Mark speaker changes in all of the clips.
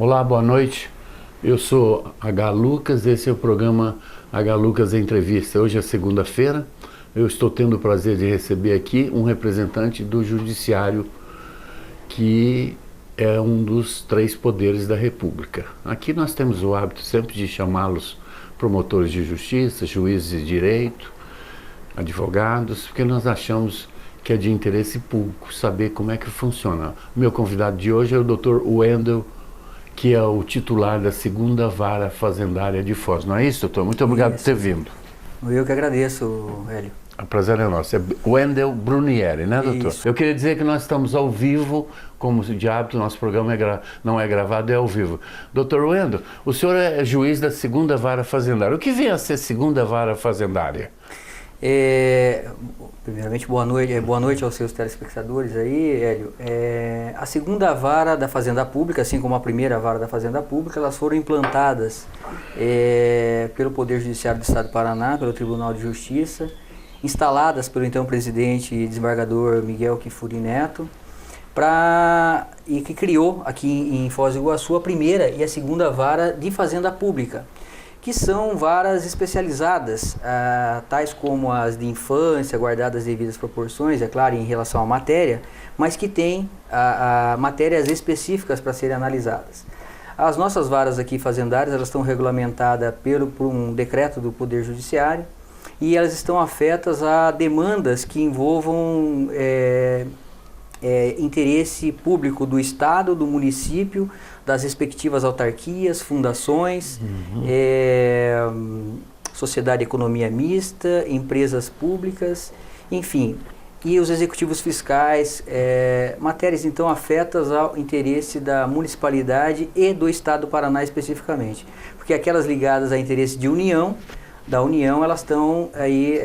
Speaker 1: Olá, boa noite. Eu sou H. Lucas, esse é o programa H. Lucas Entrevista. Hoje é segunda-feira, eu estou tendo o prazer de receber aqui um representante do Judiciário, que é um dos 3 poderes da República. Aqui nós temos o hábito sempre de chamá-los promotores de justiça, juízes de direito, advogados, porque nós achamos que é de interesse público saber como é que funciona. O meu convidado de hoje é o Dr. Wendel, que é o titular da 2ª Vara Fazendária de Foz. Não é isso, doutor? Muito obrigado por ter vindo.
Speaker 2: Eu que agradeço, Hélio.
Speaker 1: O prazer é nosso. É Wendel Brunieri, né, doutor?
Speaker 2: Isso.
Speaker 1: Eu queria dizer que nós estamos ao vivo, como de hábito, nosso programa não é gravado, é ao vivo. Doutor Wendel, o senhor é juiz da 2ª Vara Fazendária. O que vem a ser 2ª Vara Fazendária?
Speaker 2: Primeiramente, boa noite aos seus telespectadores aí, Hélio. A 2ª Vara da Fazenda Pública, assim como a 1ª Vara da Fazenda Pública, elas foram implantadas pelo Poder Judiciário do Estado do Paraná, pelo Tribunal de Justiça, instaladas pelo então presidente e desembargador Miguel Kifuri Neto, e que criou aqui em Foz do Iguaçu a 1ª e a 2ª Vara de Fazenda Pública, que são varas especializadas, tais como as de infância, guardadas as devidas proporções, é claro, em relação à matéria, mas que têm matérias específicas para serem analisadas. As nossas varas aqui fazendárias, elas estão regulamentadas por um decreto do Poder Judiciário, e elas estão afetas a demandas que envolvam interesse público do Estado, do município, das respectivas autarquias, fundações, sociedade e economia mista, empresas públicas, enfim, e os executivos fiscais, matérias então afetas ao interesse da municipalidade e do Estado do Paraná especificamente, porque aquelas ligadas a interesse de da União, elas estão aí,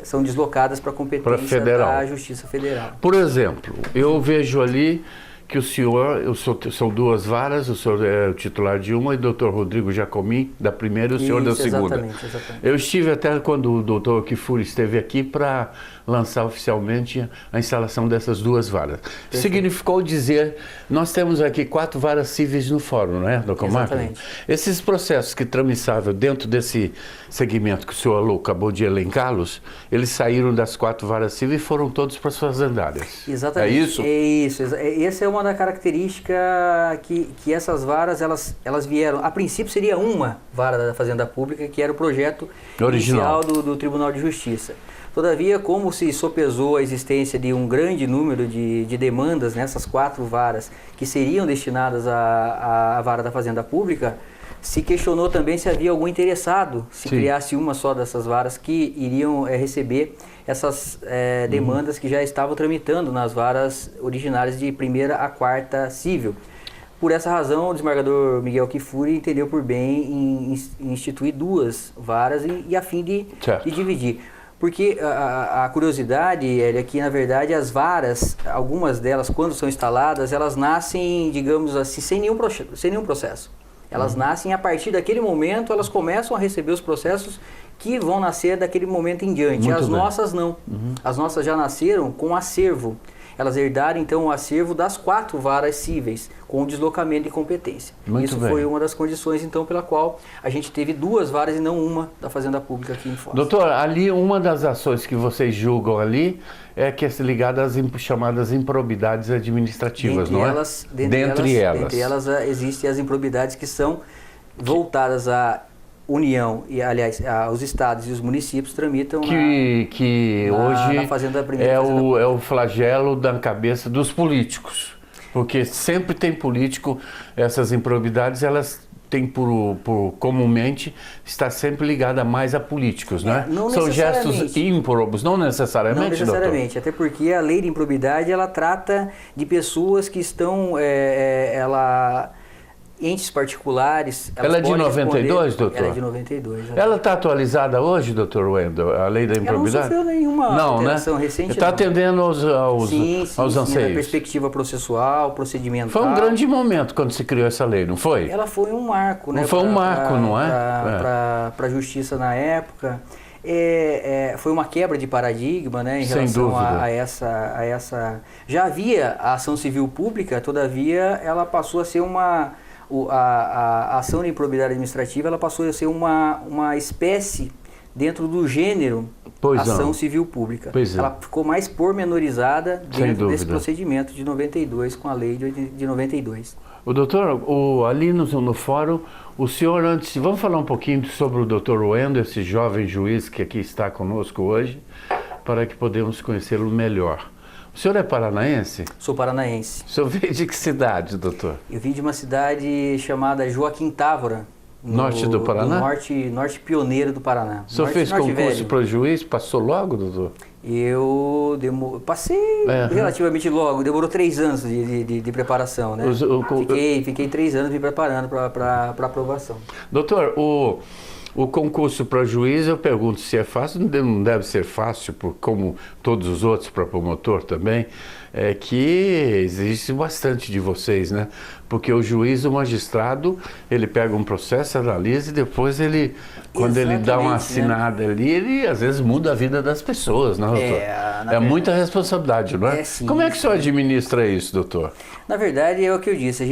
Speaker 2: são deslocadas para a competência da Justiça Federal.
Speaker 1: Por exemplo, eu vejo ali que o senhor, são 2 varas, o senhor é o titular de uma e o doutor Rodrigo Jacomin da 1ª e o senhor da 2ª.
Speaker 2: Exatamente.
Speaker 1: Eu estive até quando o doutor Kifuri esteve aqui para lançar oficialmente a instalação dessas 2 varas.
Speaker 2: Perfeito.
Speaker 1: Significou dizer, nós temos aqui 4 varas cíveis no fórum, não é, doutor Marcos?
Speaker 2: Exatamente.
Speaker 1: Esses processos que tramitavam dentro desse segmento que o senhor acabou de elencá-los, eles saíram das 4 varas cíveis e foram todos para as fazendárias.
Speaker 2: Exatamente.
Speaker 1: É isso?
Speaker 2: É isso. Essa é uma da característica que essas varas, elas vieram, a princípio seria uma vara da Fazenda Pública, que era o projeto
Speaker 1: original
Speaker 2: inicial do Tribunal de Justiça. Todavia, como se sopesou a existência de um grande número de demandas nessas 4 varas que seriam destinadas à vara da Fazenda Pública, se questionou também se havia algum interessado se criasse uma só dessas varas que iriam receber essas demandas que já estavam tramitando nas varas originárias de 1ª a 4ª cível. Por essa razão, o desembargador Miguel Kifuri entendeu por bem em instituir 2 varas e a fim de dividir. Porque a curiosidade é que, na verdade, as varas, algumas delas, quando são instaladas, elas nascem, digamos assim, sem nenhum processo. Elas nascem a partir daquele momento, elas começam a receber os processos que vão nascer daquele momento em diante. As nossas não. As nossas já nasceram com acervo. Elas herdaram, então, o acervo das 4 varas cíveis, com o deslocamento de competência. Isso foi uma das condições, então, pela qual a gente teve 2 varas e não uma da Fazenda Pública aqui em Foz.
Speaker 1: Doutor, ali uma das ações que vocês julgam ali é que é ligada às chamadas improbidades administrativas, não é? Dentre elas
Speaker 2: existem as improbidades que são voltadas à União e, aliás, os estados e os municípios tramitam
Speaker 1: que hoje
Speaker 2: na Fazenda
Speaker 1: é o flagelo da cabeça dos políticos, porque sempre tem político, essas improbidades, elas têm por comumente estar sempre ligada mais a políticos, né? São gestos ímprobos, não necessariamente,
Speaker 2: Não necessariamente,
Speaker 1: doutor?
Speaker 2: até porque a lei de improbidade, ela trata de pessoas que estão, entes particulares...
Speaker 1: Ela é de 92, doutor?
Speaker 2: Ela é de 92.
Speaker 1: Ela está atualizada hoje, doutor Wendel, a lei da improbidade?
Speaker 2: Ela não sofreu nenhuma alteração recente.
Speaker 1: Está atendendo aos anseios.
Speaker 2: Sim, na perspectiva processual, procedimental.
Speaker 1: Foi um grande momento quando se criou essa lei, não foi?
Speaker 2: Ela foi um marco, né?
Speaker 1: Foi um marco, não é?
Speaker 2: Para a justiça na época. Foi uma quebra de paradigma, né, em relação a essa... Já havia a ação civil pública, todavia ela passou a ser uma a ação de improbidade administrativa ela passou a ser uma espécie dentro do gênero ação civil pública. Ela ficou mais pormenorizada dentro desse procedimento de 92, com a lei de 92.
Speaker 1: O doutor, ali no fórum, o senhor antes, vamos falar um pouquinho sobre o doutor Wendel, esse jovem juiz que aqui está conosco hoje, para que podemos conhecê-lo melhor. O senhor é paranaense?
Speaker 2: Sou paranaense.
Speaker 1: O senhor veio de que cidade, doutor?
Speaker 2: Eu vim de uma cidade chamada Joaquim Távora.
Speaker 1: Norte do Paraná?
Speaker 2: Norte pioneiro do Paraná.
Speaker 1: O senhor fez concurso para juiz? Passou logo, doutor?
Speaker 2: Eu passei relativamente logo, demorou 3 anos de preparação, né? Fiquei 3 anos me preparando para aprovação.
Speaker 1: Doutor, o concurso para juiz, eu pergunto se é fácil, não deve ser fácil, como todos os outros para promotor também, é que exige bastante de vocês, né? Porque o juiz, o magistrado, ele pega um processo, analisa e depois ele, quando ele dá uma assinada ali, ele às vezes muda a vida das pessoas, né, doutor? É muita responsabilidade, não é?
Speaker 2: Sim,
Speaker 1: como é que o senhor administra isso, doutor?
Speaker 2: Na verdade, é o que eu disse,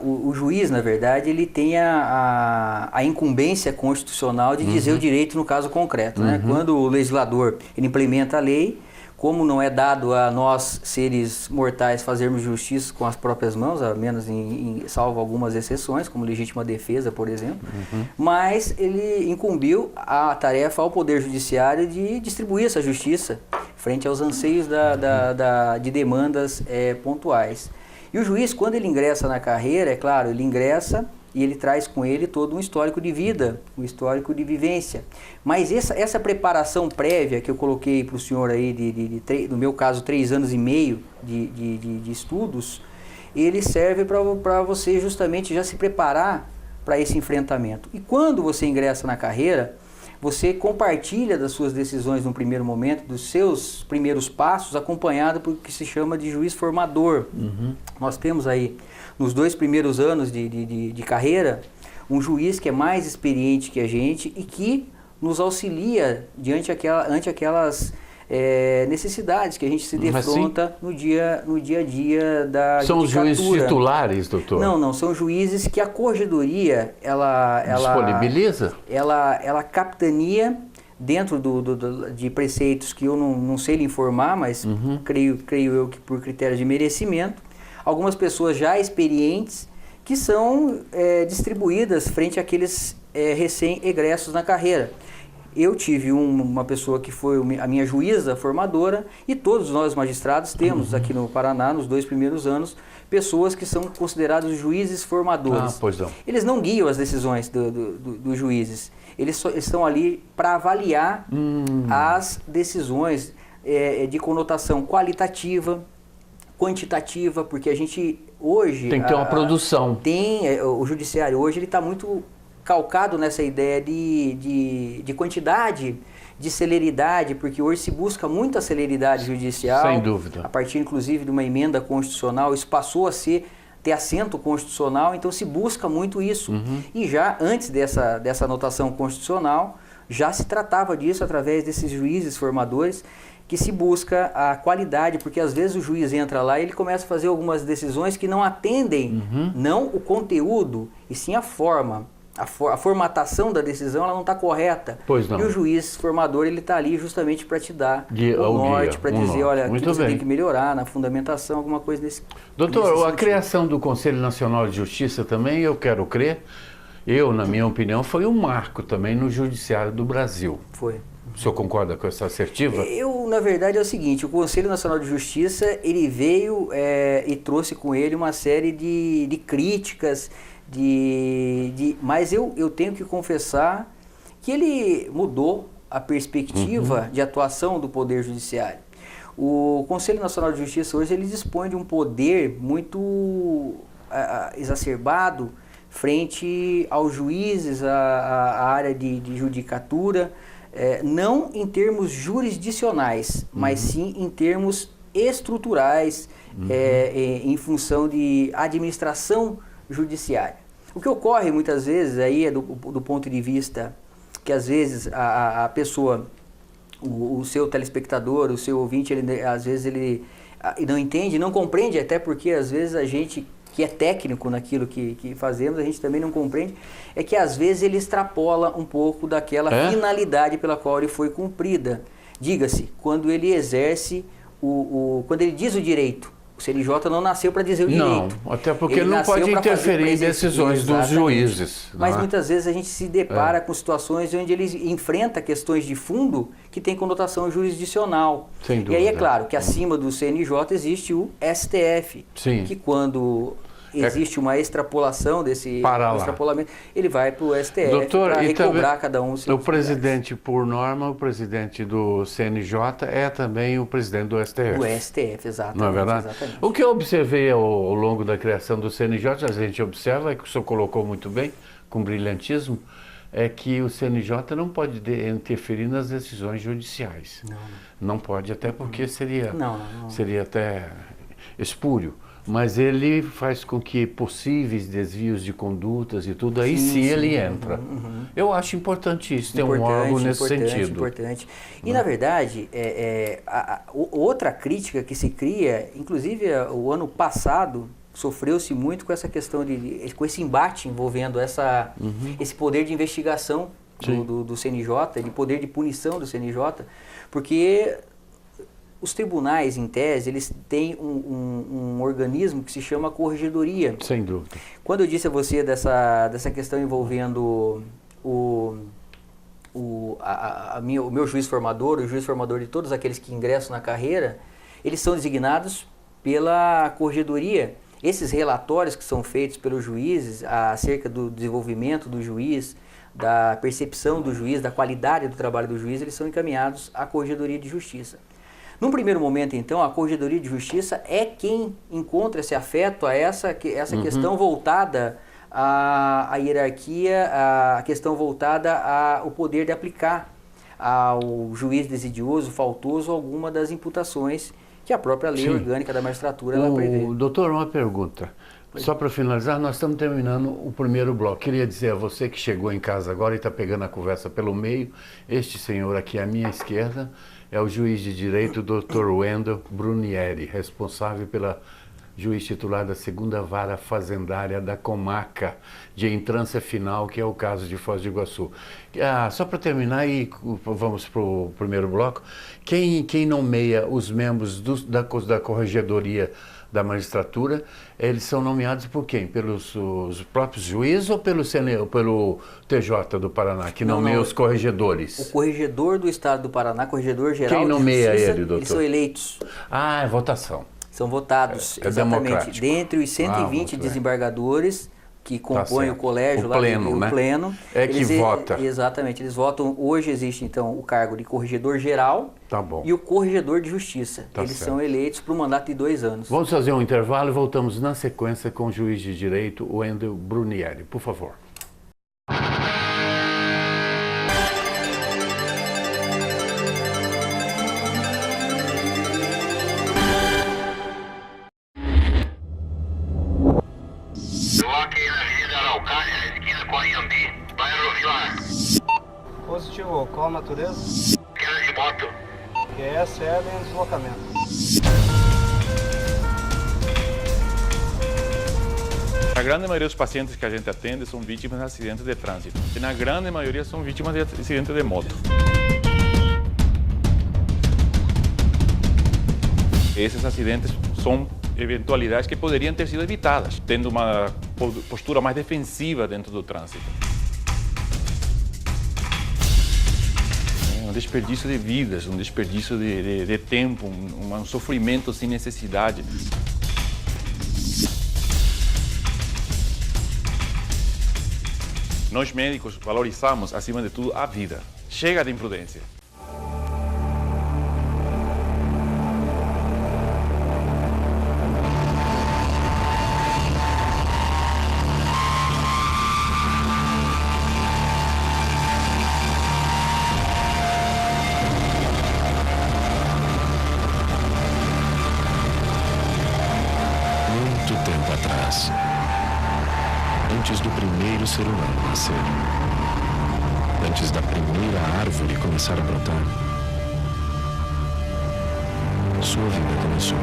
Speaker 2: o juiz, na verdade, ele tem a incumbência constitucional de dizer o direito no caso concreto, né? Quando o legislador ele implementa a lei, como não é dado a nós, seres mortais, fazermos justiça com as próprias mãos, a menos salvo algumas exceções, como legítima defesa, por exemplo, mas ele incumbiu a tarefa ao Poder Judiciário de distribuir essa justiça frente aos anseios de demandas pontuais. E o juiz, quando ele ingressa na carreira, é claro, ele ingressa e ele traz com ele todo um histórico de vida, um histórico de vivência. Mas essa preparação prévia que eu coloquei para o senhor aí, no meu caso, 3 anos e meio de estudos, ele serve para você justamente já se preparar para esse enfrentamento. E quando você ingressa na carreira, você compartilha das suas decisões no primeiro momento, dos seus primeiros passos, acompanhado por o que se chama de juiz formador. Nós temos aí, nos 2 primeiros anos de carreira, um juiz que é mais experiente que a gente e que nos auxilia ante aquelas necessidades que a gente se defronta no dia a dia da
Speaker 1: São os juízes titulares, doutor?
Speaker 2: Não, são juízes que a corregedoria, ela
Speaker 1: disponibiliza?
Speaker 2: Ela capitania dentro de preceitos que eu não sei lhe informar, mas creio eu que por critério de merecimento, algumas pessoas já experientes que são distribuídas frente àqueles recém-egressos na carreira. Eu tive uma pessoa que foi a minha juíza formadora e todos nós magistrados temos aqui no Paraná, nos 2 primeiros anos, pessoas que são considerados juízes formadores.
Speaker 1: Pois não.
Speaker 2: Eles não guiam as decisões dos juízes, eles estão ali para avaliar as decisões de conotação qualitativa, quantitativa, porque a gente hoje...
Speaker 1: Tem que ter uma produção.
Speaker 2: O judiciário hoje ele está muito calcado nessa ideia de quantidade, de celeridade, porque hoje se busca muita celeridade judicial.
Speaker 1: Sem dúvida.
Speaker 2: A partir, inclusive, de uma emenda constitucional, isso passou a ter assento constitucional, então se busca muito isso. E já antes dessa anotação constitucional, já se tratava disso através desses juízes formadores, que se busca a qualidade, porque às vezes o juiz entra lá e ele começa a fazer algumas decisões que não atendem, não o conteúdo, e sim a forma. A formatação da decisão ela não está correta.
Speaker 1: Pois não.
Speaker 2: E o juiz formador ele está ali justamente para te dar
Speaker 1: o
Speaker 2: norte, para dizer, olha, aqui você
Speaker 1: bem.
Speaker 2: tem que melhorar na fundamentação, alguma coisa desse
Speaker 1: Doutor, a criação do Conselho Nacional de Justiça também, eu quero crer, na minha opinião, foi um marco também no Judiciário do Brasil.
Speaker 2: Foi.
Speaker 1: O senhor concorda com essa assertiva?
Speaker 2: Na verdade, é o seguinte, o Conselho Nacional de Justiça, ele veio e trouxe com ele uma série de críticas, mas eu tenho que confessar que ele mudou a perspectiva de atuação do Poder Judiciário. O Conselho Nacional de Justiça hoje ele dispõe de um poder muito exacerbado frente aos juízes, à área de judicatura, não em termos jurisdicionais, mas sim em termos estruturais, em função de administração judiciária. O que ocorre muitas vezes aí é do ponto de vista que às vezes a pessoa, o seu telespectador, o seu ouvinte, às vezes ele não entende, não compreende, até porque às vezes a gente que é técnico naquilo que fazemos, a gente também não compreende, é que às vezes ele extrapola um pouco daquela finalidade pela qual ele foi cumprida. Diga-se, quando ele exerce, quando ele diz o direito, o CNJ não nasceu para dizer o direito.
Speaker 1: Não, até porque ele não pode interferir em decisões dos juízes.
Speaker 2: Mas muitas vezes a gente se depara com situações onde ele enfrenta questões de fundo que tem conotação jurisdicional.
Speaker 1: Sem dúvida.
Speaker 2: E aí é claro que acima do CNJ existe o STF,
Speaker 1: Sim.
Speaker 2: que quando existe uma extrapolação desse extrapolamento, ele vai para o STF para recobrar cada um.
Speaker 1: O presidente, por norma, o presidente do CNJ é também o presidente do STF.
Speaker 2: O STF, exatamente.
Speaker 1: Não é verdade?
Speaker 2: Exatamente.
Speaker 1: O que eu observei ao longo da criação do CNJ, a gente observa, que o senhor colocou muito bem, com brilhantismo, é que o CNJ não pode interferir nas decisões judiciais. Não pode, até porque seria até espúrio. Mas ele faz com que possíveis desvios de condutas e tudo, aí sim ele entra. Eu acho importante isso, ter um órgão nesse sentido.
Speaker 2: Importante. E, na verdade, outra crítica que se cria, inclusive o ano passado, sofreu-se muito com essa questão, com esse embate envolvendo esse poder de investigação do CNJ, de poder de punição do CNJ, porque os tribunais, em tese, eles têm um organismo que se chama corregedoria.
Speaker 1: Sem dúvida.
Speaker 2: Quando eu disse a você dessa questão envolvendo o meu juiz formador, o juiz formador de todos aqueles que ingressam na carreira, eles são designados pela corregedoria. Esses relatórios que são feitos pelos juízes acerca do desenvolvimento do juiz, da percepção do juiz, da qualidade do trabalho do juiz, eles são encaminhados à Corregedoria de Justiça. Num primeiro momento, então, a Corregedoria de Justiça é quem encontra esse afeto a essa questão voltada à hierarquia, a questão voltada ao poder de aplicar ao juiz desidioso, faltoso, alguma das imputações que a própria lei orgânica da magistratura ela prevê.
Speaker 1: Doutor, uma pergunta. Só para finalizar, nós estamos terminando o primeiro bloco. Queria dizer a você que chegou em casa agora e está pegando a conversa pelo meio, este senhor aqui à minha esquerda é o juiz de direito, Dr. Wendel Brunieri, responsável pela juiz titular da 2ª Vara Fazendária da Comarca de Entrância Final, que é o caso de Foz do Iguaçu. Só para terminar, e vamos para o primeiro bloco, quem nomeia os membros da Corregedoria da Magistratura, eles são nomeados por quem? Pelos os próprios juízes ou pelo TJ do Paraná, que nomeia os corregedores?
Speaker 2: O corregedor do Estado do Paraná, corregedor geral
Speaker 1: quem nomeia
Speaker 2: de Justiça,
Speaker 1: ele, doutor?
Speaker 2: Eles são eleitos.
Speaker 1: É votação.
Speaker 2: São votados, exatamente, dentre os 120 desembargadores que compõem o colégio,
Speaker 1: o pleno,
Speaker 2: o pleno.
Speaker 1: Que vota.
Speaker 2: Exatamente, eles votam. Hoje existe, então, o cargo de corregedor geral e o corregedor de justiça. Eles são eleitos para um mandato de 2 anos.
Speaker 1: Vamos fazer um intervalo e voltamos na sequência com o juiz de direito, Wendel Brunieri. Por favor.
Speaker 3: Positivo, qual a natureza?
Speaker 4: Queda de moto.
Speaker 3: QS, em deslocamento.
Speaker 5: A grande maioria dos pacientes que a gente atende são vítimas de acidentes de trânsito. E na grande maioria são vítimas de acidentes de moto. Esses acidentes são eventualidades que poderiam ter sido evitadas, tendo uma postura mais defensiva dentro do trânsito. Um desperdício de vidas, um desperdício de tempo, um sofrimento sem necessidade. Nós médicos valorizamos, acima de tudo, a vida. Chega de imprudência.
Speaker 6: Antes do primeiro ser humano nascer, antes da primeira árvore começar a brotar, sua vida começou.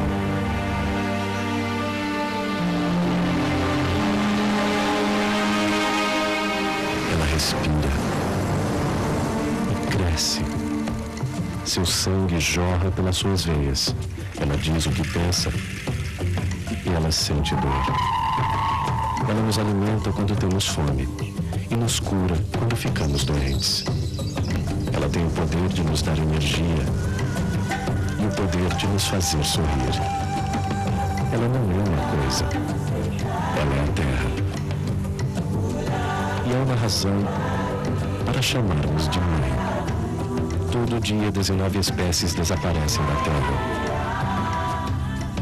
Speaker 6: seu sangue jorra pelas suas veias. Ela diz o que pensa e ela sente dor. Ela nos alimenta quando temos fome e nos cura quando ficamos doentes. Ela tem o poder de nos dar energia e o poder de nos fazer sorrir. Ela não é uma coisa, ela é a Terra. E há uma razão para chamarmos de mãe. Todo dia 19 espécies desaparecem da Terra.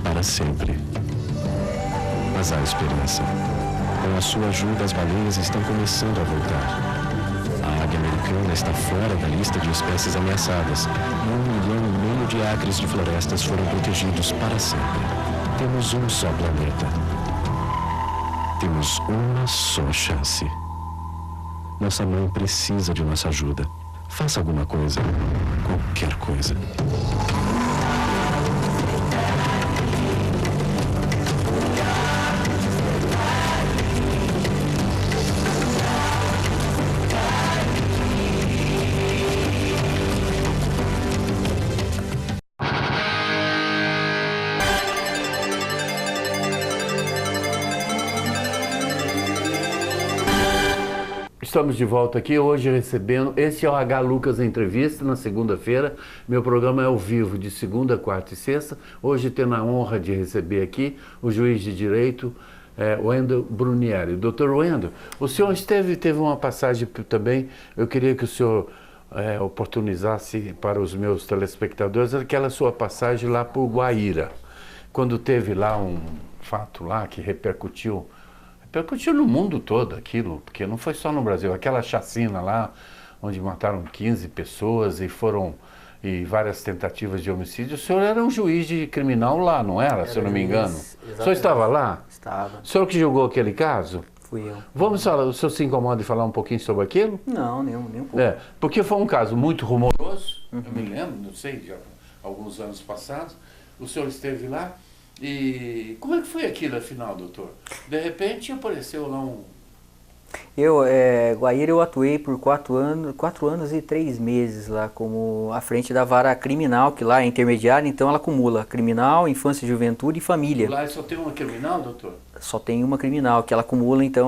Speaker 6: Para sempre. Mas há esperança. Com a sua ajuda, as baleias estão começando a voltar. A águia americana está fora da lista de espécies ameaçadas. E 1,5 milhão de acres de florestas foram protegidos para sempre. Temos um só planeta. Temos uma só chance. Nossa mãe precisa de nossa ajuda. Faça alguma coisa. Qualquer coisa.
Speaker 1: Estamos de volta aqui hoje recebendo, esse é o H. Lucas Entrevista, na segunda-feira. Meu programa é ao vivo de segunda, quarta e sexta. Hoje tendo a honra de receber aqui o juiz de direito, Wendel Brunieri. Doutor Wendel, o senhor teve uma passagem também, eu queria que o senhor oportunizasse para os meus telespectadores aquela sua passagem lá por Guaíra, quando teve lá um fato lá que repercutiu no mundo todo aquilo, porque não foi só no Brasil, aquela chacina lá, onde mataram 15 pessoas e várias tentativas de homicídio. O senhor era um juiz de criminal lá, não era, se eu não me engano?
Speaker 2: Exatamente.
Speaker 1: O senhor estava lá?
Speaker 2: Estava.
Speaker 1: O senhor que julgou aquele caso?
Speaker 2: Fui eu.
Speaker 1: Vamos falar, o senhor se incomoda de falar um pouquinho sobre aquilo?
Speaker 2: Não, nem um pouco.
Speaker 1: Porque foi um caso muito rumoroso, eu me lembro, não sei, já alguns anos passados, o senhor esteve lá. E como é que foi aquilo, afinal, doutor? De repente apareceu lá um...
Speaker 2: Guaíra, eu atuei por 4 anos e 3 meses lá como à frente da vara criminal, que lá é intermediária, então ela acumula criminal, infância, juventude e família.
Speaker 1: Lá só tem uma criminal, doutor?
Speaker 2: Só tem uma criminal, que ela acumula então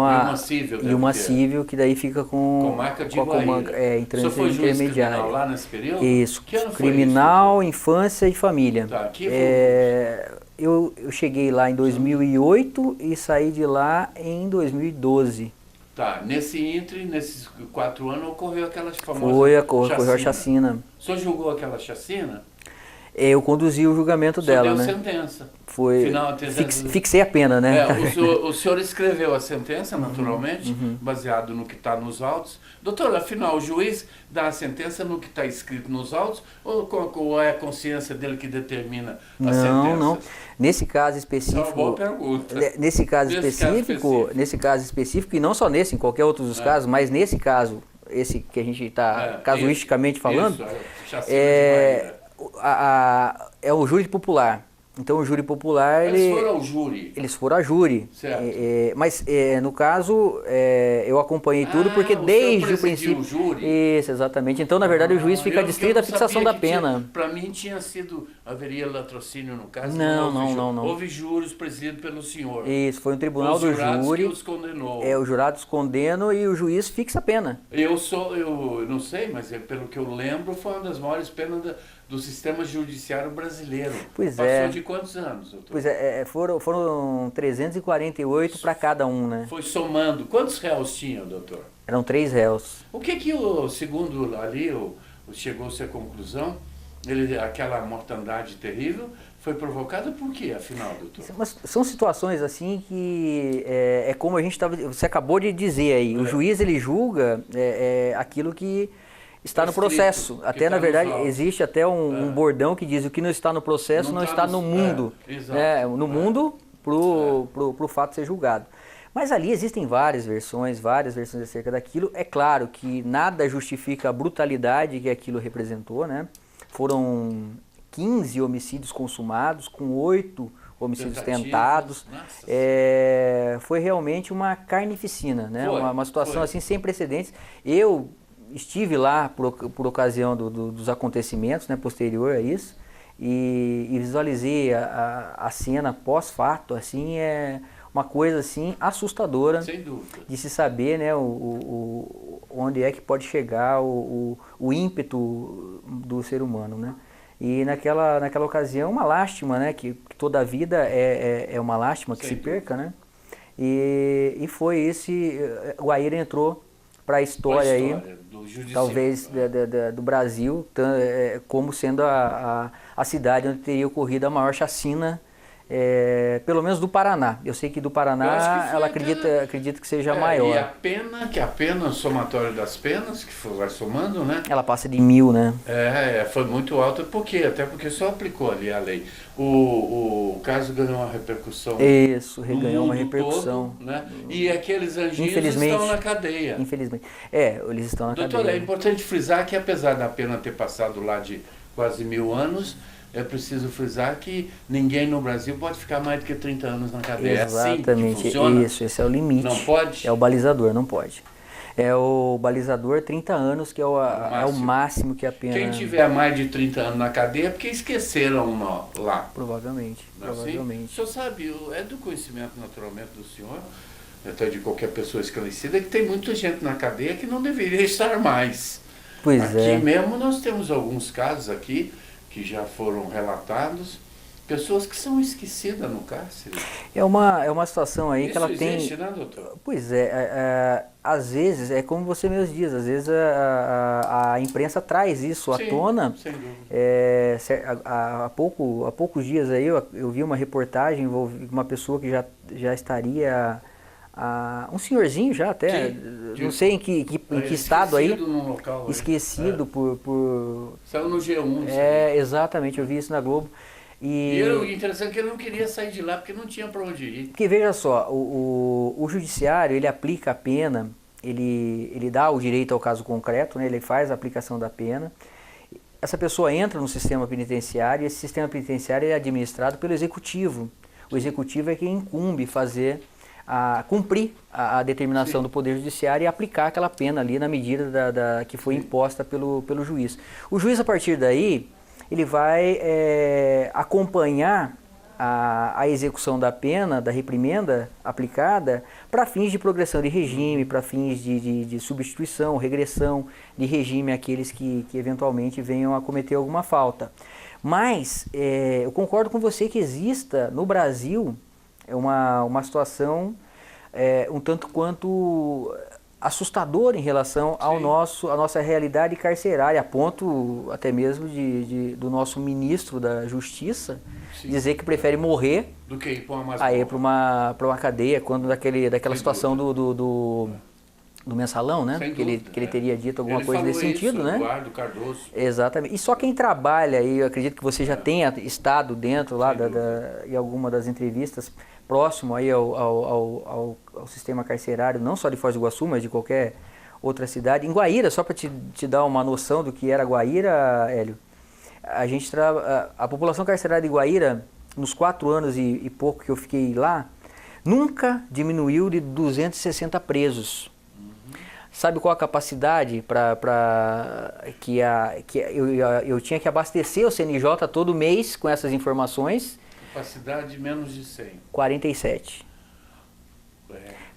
Speaker 1: E uma civil,
Speaker 2: que daí fica com
Speaker 1: marca de Guaíra.
Speaker 2: Em
Speaker 1: trânsito
Speaker 2: foi juiz
Speaker 1: intermediário. Criminal lá nesse período?
Speaker 2: Isso,
Speaker 1: que ano
Speaker 2: criminal,
Speaker 1: foi isso,
Speaker 2: infância e família.
Speaker 1: Tá,
Speaker 2: eu cheguei lá em 2008 e saí de lá em 2012.
Speaker 1: Tá, nesses 4 anos ocorreu aquela famosa
Speaker 2: ocorreu a chacina.
Speaker 1: O senhor julgou aquela chacina?
Speaker 2: Eu conduzi o julgamento dela,
Speaker 1: deu
Speaker 2: né?
Speaker 1: sentença.
Speaker 2: Fixei a pena, né?
Speaker 1: O senhor escreveu a sentença, naturalmente, baseado no que está nos autos. Doutor, afinal, o juiz dá a sentença no que está escrito nos autos ou é a consciência dele que determina a sentença?
Speaker 2: Não. Nesse caso específico...
Speaker 1: É uma boa pergunta.
Speaker 2: Nesse caso específico, e não só nesse, em qualquer outro dos casos, mas nesse caso, esse que a gente está casuisticamente falando, é o júri popular. Então o júri popular...
Speaker 1: Eles foram ao júri?
Speaker 2: Eles foram a júri.
Speaker 1: Certo.
Speaker 2: Mas no caso, eu acompanhei tudo porque desde o princípio...
Speaker 1: O júri?
Speaker 2: Isso, exatamente. Então, na verdade, o juiz fica distrito da fixação da pena.
Speaker 1: Para mim haveria latrocínio no caso.
Speaker 2: Não.
Speaker 1: Houve júris presidido pelo senhor.
Speaker 2: Isso, foi um tribunal do júri.
Speaker 1: Que os condenou.
Speaker 2: Os jurados condenam e o juiz fixa a pena.
Speaker 1: Eu não sei, mas pelo que eu lembro, foi uma das maiores penas do sistema judiciário brasileiro.
Speaker 2: Pois
Speaker 1: Passou de quantos anos, doutor?
Speaker 2: Pois foram 348 para cada um, né?
Speaker 1: Foi somando. Quantos réus tinham, doutor?
Speaker 2: Eram 3 réus.
Speaker 1: O que segundo ali, chegou-se à conclusão, aquela mortandade terrível foi provocada por quê, afinal, doutor?
Speaker 2: Mas são situações assim que é como você acabou de dizer aí, o juiz ele julga aquilo que está no processo. Até na verdade existe até um bordão que diz o que não está no processo não está no mundo. No mundo pro fato ser julgado. Mas ali existem várias versões acerca daquilo. É claro que nada justifica a brutalidade que aquilo representou, né? Foram 15 homicídios consumados, com 8 homicídios tentados. Foi realmente uma carnificina, né? Uma situação assim sem precedentes. Eu estive lá por ocasião dos acontecimentos, né, posterior a isso, e visualizei a cena pós-fato, assim, é uma coisa assim assustadora.
Speaker 1: Sem dúvida.
Speaker 2: De se saber, né, onde é que pode chegar o ímpeto do ser humano, né? E naquela ocasião, uma lástima, né, que toda a vida é uma lástima que se perca, né? E foi esse, o Guaíra entrou para a história aí, talvez do Brasil, como sendo a cidade onde teria ocorrido a maior chacina, pelo menos do Paraná. Eu sei que do Paraná ela acredita que seja maior.
Speaker 1: E a pena, o somatório das penas, que vai somando, né?
Speaker 2: Ela passa de 1000, né?
Speaker 1: Foi muito alta, até porque só aplicou ali a lei. O caso ganhou uma repercussão.
Speaker 2: Isso, ganhou uma repercussão.
Speaker 1: Todo, né? E aqueles anjinhos estão na cadeia.
Speaker 2: Infelizmente. Eles estão na cadeia.
Speaker 1: Doutor, é importante frisar que apesar da pena ter passado lá de quase 1000 anos, é preciso frisar que ninguém no Brasil pode ficar mais do que 30 anos na cadeia.
Speaker 2: Exatamente.
Speaker 1: É assim que funciona?
Speaker 2: Isso, esse é o limite.
Speaker 1: Não pode?
Speaker 2: É o balizador, não pode. É o balizador 30 anos, que é o máximo que a pena...
Speaker 1: Quem tiver mais de 30 anos na cadeia é porque esqueceram lá.
Speaker 2: Provavelmente, provavelmente.
Speaker 1: Assim? O senhor sabe, é do conhecimento naturalmente do senhor, até de qualquer pessoa esclarecida, que tem muita gente na cadeia que não deveria estar mais.
Speaker 2: Pois
Speaker 1: aqui mesmo nós temos alguns casos aqui que já foram relatados, pessoas que são esquecidas no cárcere.
Speaker 2: É uma situação aí
Speaker 1: isso
Speaker 2: que ela
Speaker 1: existe,
Speaker 2: tem...
Speaker 1: né, doutor?
Speaker 2: Pois às vezes, é como você mesmo diz, às vezes a imprensa traz isso à tona.
Speaker 1: Sem dúvida.
Speaker 2: Há poucos dias aí eu vi uma reportagem envolvendo uma pessoa que já estaria... um senhorzinho já até, não sei em que estado aí,
Speaker 1: local,
Speaker 2: esquecido por...
Speaker 1: Saiu no G1.
Speaker 2: Exatamente, eu vi isso na Globo.
Speaker 1: E o interessante é que ele não queria sair de lá porque não tinha para onde ir.
Speaker 2: Porque veja só, o judiciário, ele aplica a pena, ele dá o direito ao caso concreto, né, ele faz a aplicação da pena. Essa pessoa entra no sistema penitenciário e esse sistema penitenciário é administrado pelo executivo. O executivo é quem incumbe cumprir a determinação do Poder Judiciário e aplicar aquela pena ali na medida que foi imposta pelo juiz. O juiz, a partir daí, ele vai acompanhar a execução da pena, da reprimenda aplicada, para fins de progressão de regime, para fins de substituição, regressão de regime àqueles que eventualmente venham a cometer alguma falta. Mas eu concordo com você que exista no Brasil uma situação um tanto quanto assustadora em relação à nossa realidade carcerária, a ponto até mesmo do nosso ministro da Justiça dizer que prefere morrer
Speaker 1: do que ir
Speaker 2: para uma cadeia, quando daquela situação do mensalão, né? Que ele teria dito alguma coisa nesse sentido, né?
Speaker 1: Eduardo Cardoso.
Speaker 2: Exatamente. E só quem trabalha, e eu acredito que você já tenha estado dentro lá em alguma das entrevistas, próximo aí ao sistema carcerário, não só de Foz do Iguaçu, mas de qualquer outra cidade. Em Guaíra, só para te dar uma noção do que era Guaíra, Hélio, a população carcerária de Guaíra, nos 4 anos e pouco que eu fiquei lá, nunca diminuiu de 260 presos. Sabe qual a capacidade que eu tinha que abastecer o CNJ todo mês com essas informações?
Speaker 1: Capacidade menos de 100.
Speaker 2: 47.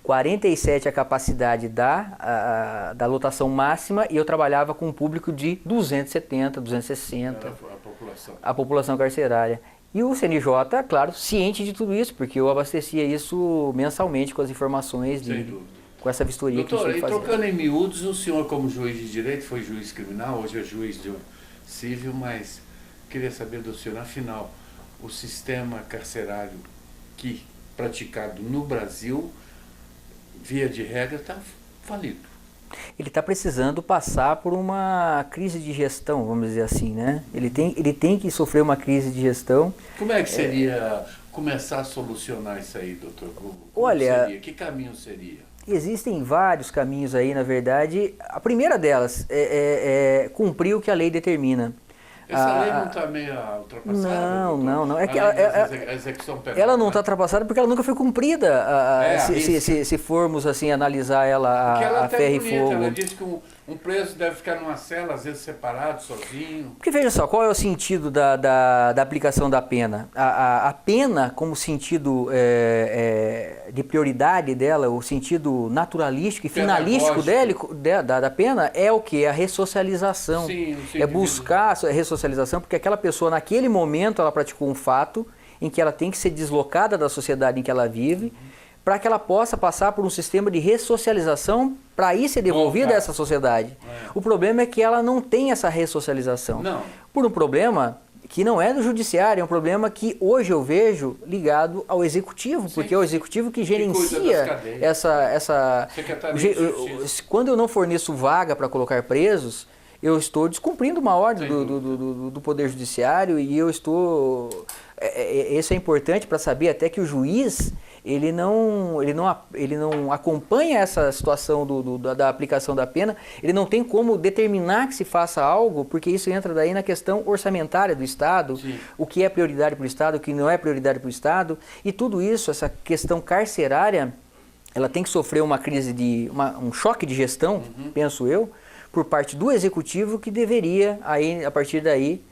Speaker 2: 47 a capacidade da lotação máxima e eu trabalhava com um público de 270, 260.
Speaker 1: Era a população.
Speaker 2: A população carcerária. E o CNJ, claro, ciente de tudo isso, porque eu abastecia isso mensalmente com as informações com essa vistoria.
Speaker 1: Doutor,
Speaker 2: que
Speaker 1: e trocando em miúdos, o senhor como juiz de direito foi juiz criminal, hoje é juiz de civil, mas queria saber do senhor, afinal, o sistema carcerário praticado no Brasil, via de regra, está falido.
Speaker 2: Ele está precisando passar por uma crise de gestão, vamos dizer assim, né? Ele tem que sofrer uma crise de gestão.
Speaker 1: Como é que seria começar a solucionar isso aí, doutor? Que caminho seria?
Speaker 2: Existem vários caminhos aí, na verdade. A primeira delas é cumprir o que a lei determina.
Speaker 1: Essa lei não está meio ultrapassada?
Speaker 2: Não. É que ela não está ultrapassada porque ela nunca foi cumprida, se formos assim analisar ela a ferro e fogo.
Speaker 1: Ela diz que Um preso deve ficar numa cela, às vezes separado, sozinho.
Speaker 2: Porque veja só, qual é o sentido da aplicação da pena? A pena, como sentido de prioridade dela, o sentido naturalístico e finalístico da pena é o que? A ressocialização.
Speaker 1: Sim,
Speaker 2: é buscar a ressocialização, porque aquela pessoa, naquele momento, ela praticou um fato em que ela tem que ser deslocada da sociedade em que ela vive, para que ela possa passar por um sistema de ressocialização para aí ser devolvida a essa sociedade. O problema é que ela não tem essa ressocialização.
Speaker 1: Não.
Speaker 2: Por um problema que não é do judiciário, é um problema que hoje eu vejo ligado ao executivo, porque é o executivo que gerencia essa
Speaker 1: Secretaria de Justiça.
Speaker 2: Quando eu não forneço vaga para colocar presos, eu estou descumprindo uma ordem do Poder Judiciário e eu estou... Isso é importante para saber até que o juiz... Ele não acompanha essa situação da aplicação da pena, ele não tem como determinar que se faça algo, porque isso entra daí na questão orçamentária do Estado, o que é prioridade para o Estado, o que não é prioridade para o Estado, e tudo isso, essa questão carcerária, ela tem que sofrer uma crise um choque de gestão, penso eu, por parte do Executivo, que deveria, aí, a partir daí,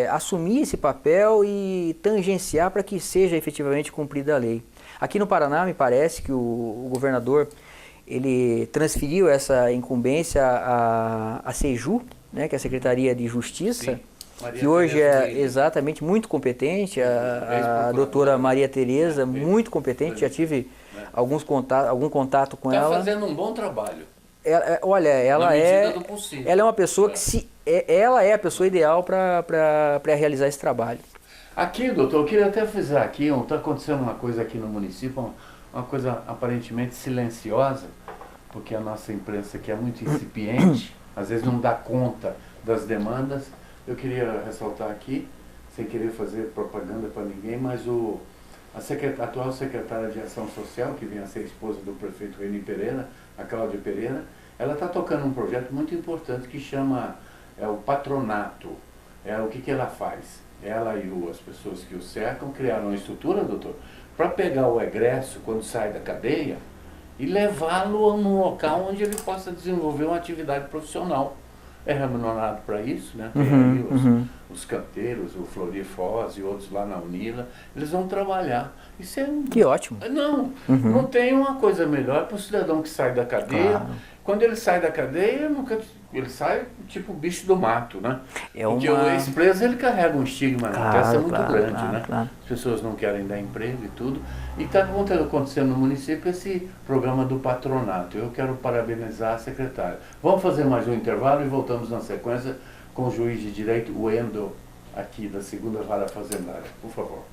Speaker 2: assumir esse papel e tangenciar para que seja efetivamente cumprida a lei. Aqui no Paraná, me parece que o governador ele transferiu essa incumbência à SEJU, né, que é a Secretaria de Justiça, que hoje é exatamente muito competente, a doutora Maria Tereza, muito competente, já tive algum contato com ela.
Speaker 1: Está fazendo um bom trabalho.
Speaker 2: Olha, ela é uma pessoa que ela é a pessoa ideal para realizar esse trabalho.
Speaker 1: Aqui, doutor, eu queria até frisar aqui, está acontecendo uma coisa aqui no município, uma coisa aparentemente silenciosa, porque a nossa imprensa aqui é muito incipiente, às vezes não dá conta das demandas. Eu queria ressaltar aqui, sem querer fazer propaganda para ninguém, mas a atual secretária de Ação Social, que vem a ser esposa do prefeito Reni Pereira, a Cláudia Pereira, ela está tocando um projeto muito importante que chama o patronato. O que ela faz? Ela e as pessoas que o cercam criaram uma estrutura, doutor, para pegar o egresso quando sai da cadeia e levá-lo num local onde ele possa desenvolver uma atividade profissional. É remunerado para isso, né? Tem aí os canteiros, o Florir Foz e outros lá na Unila, eles vão trabalhar. Isso é
Speaker 2: que ótimo.
Speaker 1: Não tem uma coisa melhor para o cidadão que sai da cadeia. Claro. Quando ele sai da cadeia, ele sai tipo bicho do mato, né? Porque o ex-preso ele carrega um estigma na testa muito grande, né? Claro. As pessoas não querem dar emprego e tudo. E está acontecendo no município esse programa do patronato. Eu quero parabenizar a secretária. Vamos fazer mais um intervalo e voltamos na sequência com o juiz de direito Wendel, aqui da 2ª Vara Fazendária. Por favor.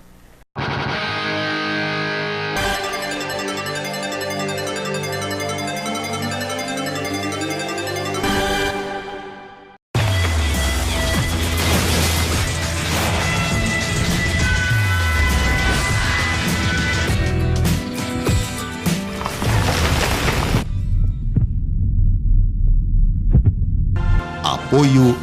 Speaker 4: Apoio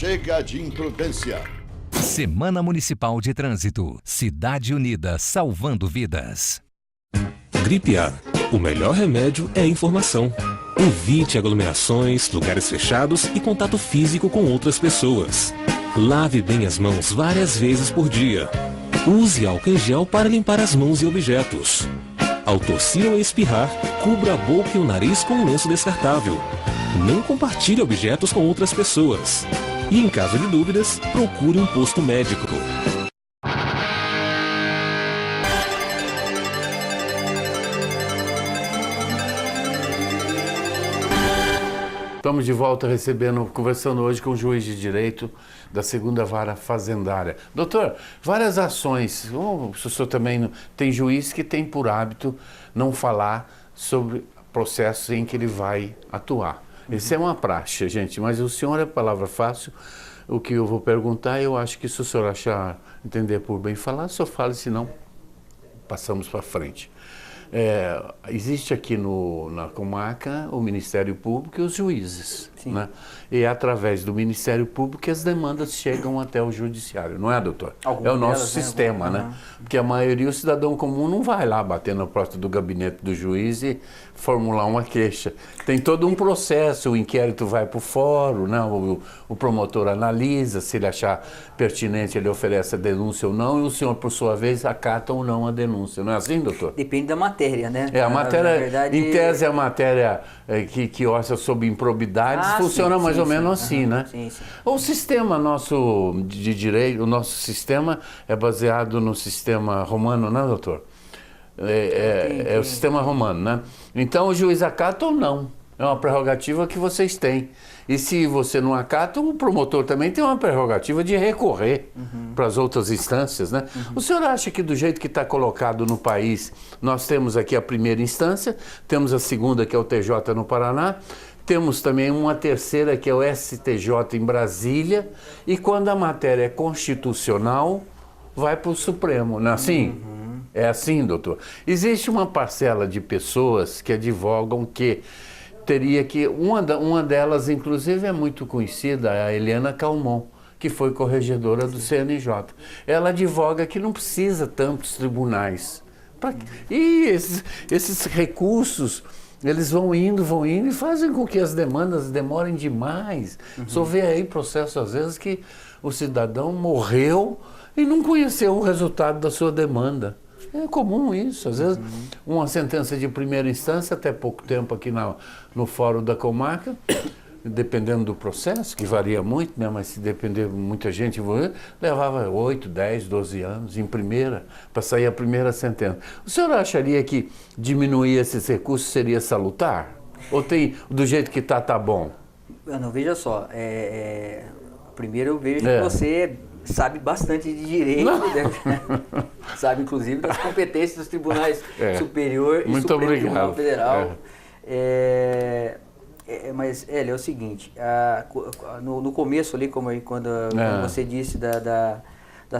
Speaker 4: Chega de imprudência.
Speaker 7: Semana Municipal de Trânsito. Cidade Unida, salvando vidas.
Speaker 8: Gripe A. O melhor remédio é a informação. Evite aglomerações, lugares fechados e contato físico com outras pessoas. Lave bem as mãos várias vezes por dia. Use álcool em gel para limpar as mãos e objetos. Ao tossir ou espirrar, cubra a boca e o nariz com um lenço descartável. Não compartilhe objetos com outras pessoas. E em caso de dúvidas, procure um posto médico.
Speaker 1: Estamos de volta conversando hoje com o juiz de direito da 2ª Vara Fazendária. Doutor, várias ações. O senhor também tem juiz que tem por hábito não falar sobre processos em que ele vai atuar. Isso é uma praxe, gente, mas o senhor é palavra fácil. O que eu vou perguntar, eu acho que se o senhor achar, entender por bem falar, o senhor fale, senão passamos para frente. Existe aqui na comarca o Ministério Público e os juízes, né? E é através do Ministério Público que as demandas chegam até o Judiciário, não é, doutor? É o nosso sistema, né? Porque a maioria, o cidadão comum não vai lá bater na porta do gabinete do juiz e formular uma queixa. Tem todo um processo, o inquérito vai para o fórum, né? O promotor analisa, se ele achar pertinente, ele oferece a denúncia ou não, e o senhor, por sua vez, acata ou não a denúncia. Não é assim, doutor?
Speaker 2: Depende da matéria, né?
Speaker 1: A matéria,
Speaker 2: na verdade,
Speaker 1: em tese, a matéria que orça sobre improbidades funciona mais ou menos assim, né?
Speaker 2: Sim.
Speaker 1: O sistema nosso de direito, o nosso sistema é baseado no sistema romano, né, doutor? É o sistema romano, né? Então o juiz acata ou não. É uma prerrogativa que vocês têm. E se você não acata, o promotor também tem uma prerrogativa de recorrer para as outras instâncias, né? O senhor acha que do jeito que está colocado no país, nós temos aqui a primeira instância, temos a segunda, que é o TJ no Paraná, temos também uma terceira, que é o STJ em Brasília, e quando a matéria é constitucional, vai para o Supremo, não é assim? É assim, doutor? Existe uma parcela de pessoas que advogam que teria que... Uma delas, inclusive, é muito conhecida, a Helena Calmon, que foi corregedora do CNJ. Ela advoga que não precisa tantos tribunais. E esses recursos, eles vão indo e fazem com que as demandas demorem demais. Só vê aí processo, às vezes, que o cidadão morreu e não conheceu o resultado da sua demanda. É comum isso, às vezes uma sentença de primeira instância, até pouco tempo aqui no Fórum da Comarca, dependendo do processo, que varia muito, né? Mas se depender muita gente, levava 8, 10, 12 anos em primeira, para sair a primeira sentença. O senhor acharia que diminuir esses recursos seria salutar? Ou tem, do jeito que tá bom?
Speaker 2: Não, veja só, primeiro eu vejo que você sabe bastante de direito, né? Sabe inclusive das competências dos tribunais superior e Supremo Tribunal Federal. Mas, Hélio, é o seguinte, no começo ali, quando você disse da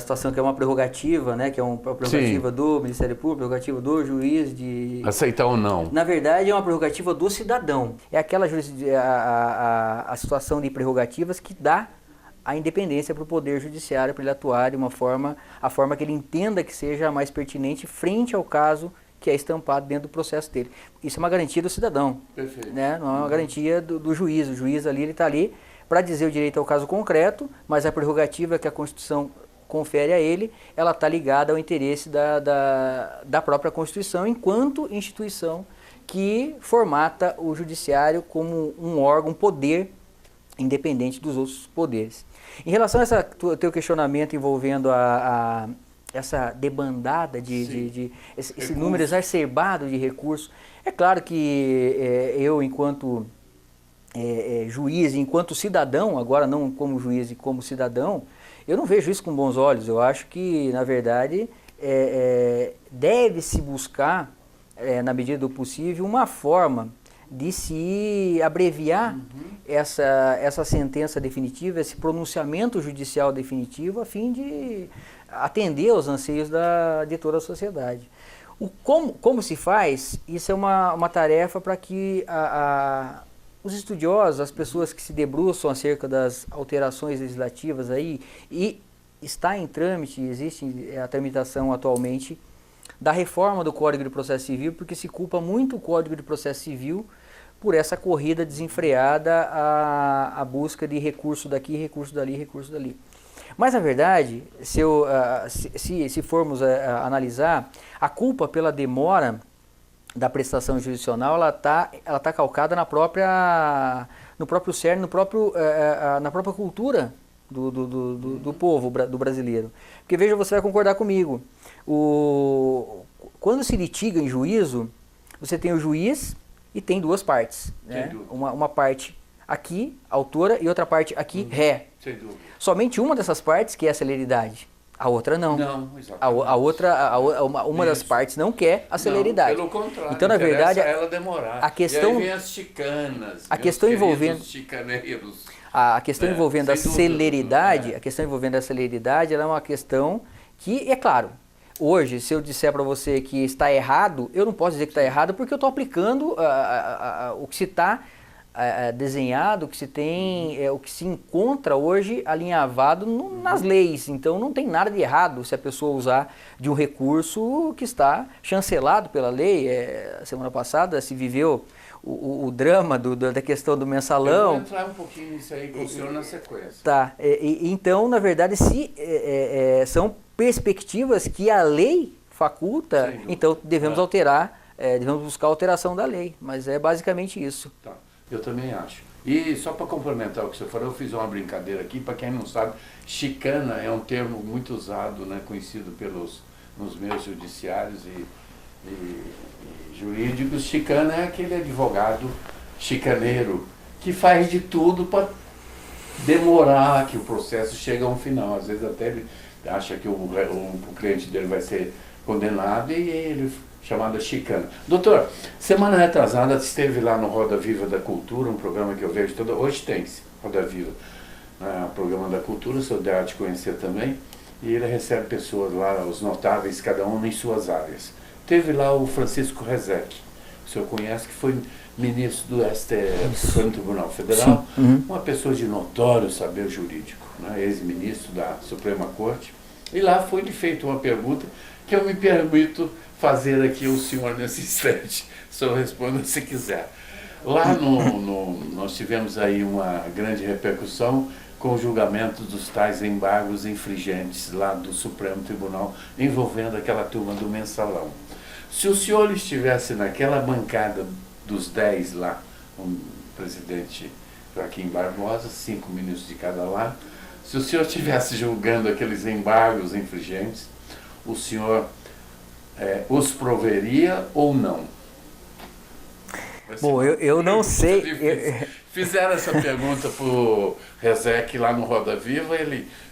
Speaker 2: situação que é uma prerrogativa, né, que é uma prerrogativa do Ministério Público, prerrogativa do juiz de...
Speaker 1: Aceitar ou não.
Speaker 2: Na verdade, é uma prerrogativa do cidadão. É aquela a situação de prerrogativas que dá a independência para o Poder Judiciário, para ele atuar de a forma que ele entenda que seja a mais pertinente frente ao caso que é estampado dentro do processo dele. Isso é uma garantia do cidadão. Perfeito. Né? Não é uma garantia do juiz. O juiz ali, ele está ali para dizer o direito ao caso concreto, mas a prerrogativa que a Constituição confere a ele, ela está ligada ao interesse da própria Constituição enquanto instituição que formata o Judiciário como um órgão, um poder independente dos outros poderes. Em relação a teu questionamento envolvendo essa debandada esse número exacerbado de recursos, é claro que eu, enquanto juiz, enquanto cidadão, agora não como juiz e como cidadão, eu não vejo isso com bons olhos. Eu acho que, na verdade, deve-se buscar, na medida do possível, uma forma de se abreviar essa sentença definitiva, esse pronunciamento judicial definitivo, a fim de atender aos anseios de toda a sociedade. Como se faz? Isso é uma tarefa para que os estudiosos, as pessoas que se debruçam acerca das alterações legislativas aí, e está em trâmite, existe a tramitação atualmente da reforma do Código de Processo Civil, porque se culpa muito o Código de Processo Civil por essa corrida desenfreada à busca de recurso daqui, recurso dali, recurso dali. Mas, na verdade, se formos analisar, a culpa pela demora da prestação jurisdicional, ela tá calcada no próprio cerne, na própria cultura do povo, do brasileiro. Porque veja, você vai concordar comigo, quando se litiga em juízo, você tem o juiz e tem duas partes, né? Uma parte aqui, autora, e outra parte aqui, ré.
Speaker 1: Sem dúvida.
Speaker 2: Somente uma dessas partes quer a celeridade, a outra não.
Speaker 1: Não, exatamente.
Speaker 2: Uma das partes não quer a celeridade.
Speaker 1: Não, pelo contrário,
Speaker 2: então, na verdade,
Speaker 1: ela demorar.
Speaker 2: a questão,
Speaker 1: e aí vem as chicanas,
Speaker 2: a questão envolvendo
Speaker 1: chicaneiros.
Speaker 2: A questão envolvendo a celeridade,
Speaker 1: dúvida.
Speaker 2: a questão envolvendo a celeridade, ela é uma questão que, é claro, hoje, se eu disser para você que está errado, eu não posso dizer que está errado porque eu estou aplicando o que se está desenhado, o que se tem, o que se encontra hoje alinhavado nas leis. Então não tem nada de errado se a pessoa usar de um recurso que está chancelado pela lei. Semana passada se viveu o drama da questão do mensalão.
Speaker 1: Eu vou entrar um pouquinho nisso aí com o senhor na sequência.
Speaker 2: Tá. Então, na verdade, são perspectivas que a lei faculta, então devemos alterar, devemos buscar a alteração da lei. Mas é basicamente isso.
Speaker 1: Tá. Eu também acho. E só para complementar o que você falou, eu fiz uma brincadeira aqui, para quem não sabe, chicana é um termo muito usado, né, conhecido nos meios judiciários e jurídicos. Chicana é aquele advogado chicaneiro que faz de tudo para demorar que o processo chegue a um final. Às vezes até ele acha que o cliente dele vai ser condenado e ele... chamada chicana. Doutor, semana retrasada esteve lá no Roda Viva da Cultura, um programa que eu vejo toda... Hoje tem Roda Viva, programa da Cultura, o senhor deve te conhecer também, e ele recebe pessoas lá, os notáveis, cada um em suas áreas. Teve lá o Francisco Rezec, o senhor conhece, que foi ministro do STF, Supremo Tribunal Federal, uma pessoa de notório saber jurídico, né, ex-ministro da Suprema Corte, e lá foi-lhe feita uma pergunta que eu me permito fazer aqui o senhor nesse instante. O senhor responda se quiser. Lá nós tivemos aí uma grande repercussão com o julgamento dos tais embargos infringentes lá do Supremo Tribunal, envolvendo aquela turma do mensalão. Se o senhor estivesse naquela bancada dos 10 lá, o presidente Joaquim Barbosa, 5 ministros de cada lado, se o senhor estivesse julgando aqueles embargos infringentes, o senhor os proveria ou não?
Speaker 2: Bom, eu não sei.
Speaker 1: Fizeram essa pergunta para o Rezec lá no Roda Viva,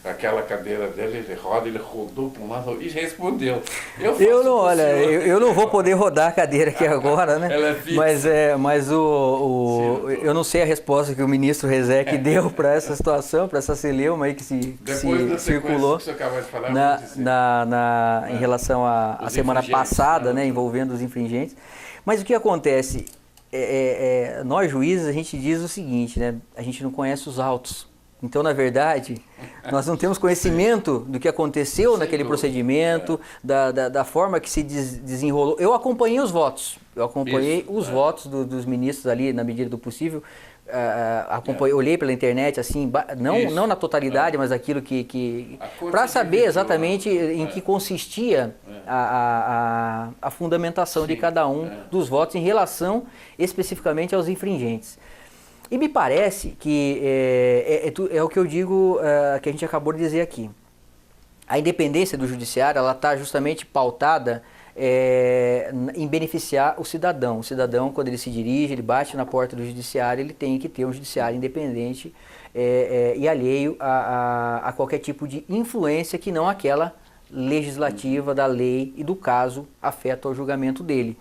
Speaker 1: aquela cadeira dele, ele rodou para um lado e respondeu.
Speaker 2: Eu não vou poder rodar a cadeira aqui agora, né?
Speaker 1: Ela é fixa.
Speaker 2: Mas eu não sei a resposta que o ministro Rezec deu para essa situação, para essa celeuma aí que se circulou
Speaker 1: que acabou de falar,
Speaker 2: em relação à semana passada, né, envolvendo os infringentes. Mas o que acontece? Nós juízes, a gente diz o seguinte, né? A gente não conhece os autos. Então, na verdade, nós não temos conhecimento do que aconteceu naquele procedimento, da forma que se desenrolou. Eu acompanhei os votos. Votos dos ministros ali, na medida do possível. Olhei pela internet, assim, não na totalidade, mas aquilo para saber exatamente em que consistia a fundamentação de cada um dos votos em relação especificamente aos infringentes. E me parece que é o que eu digo, que a gente acabou de dizer aqui. A independência do judiciário, ela está justamente pautada em beneficiar o cidadão. O cidadão, quando ele se dirige, ele bate na porta do judiciário, ele tem que ter um judiciário independente e alheio a qualquer tipo de influência que não aquela legislativa da lei e do caso afeta o julgamento dele.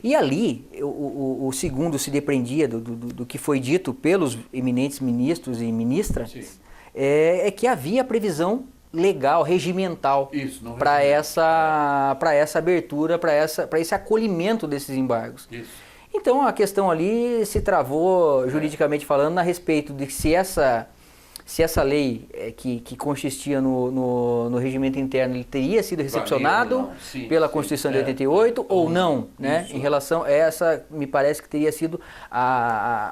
Speaker 2: E ali, o segundo se depreendia do que foi dito pelos eminentes ministros e ministras, que havia previsão legal, regimental, para essa abertura, para esse acolhimento desses embargos. Isso. Então a questão ali se travou, juridicamente falando, a respeito de se essa lei que consistia no regimento interno ele teria sido recepcionado pela Constituição de 88 ou não, né? Em relação a essa, me parece que teria sido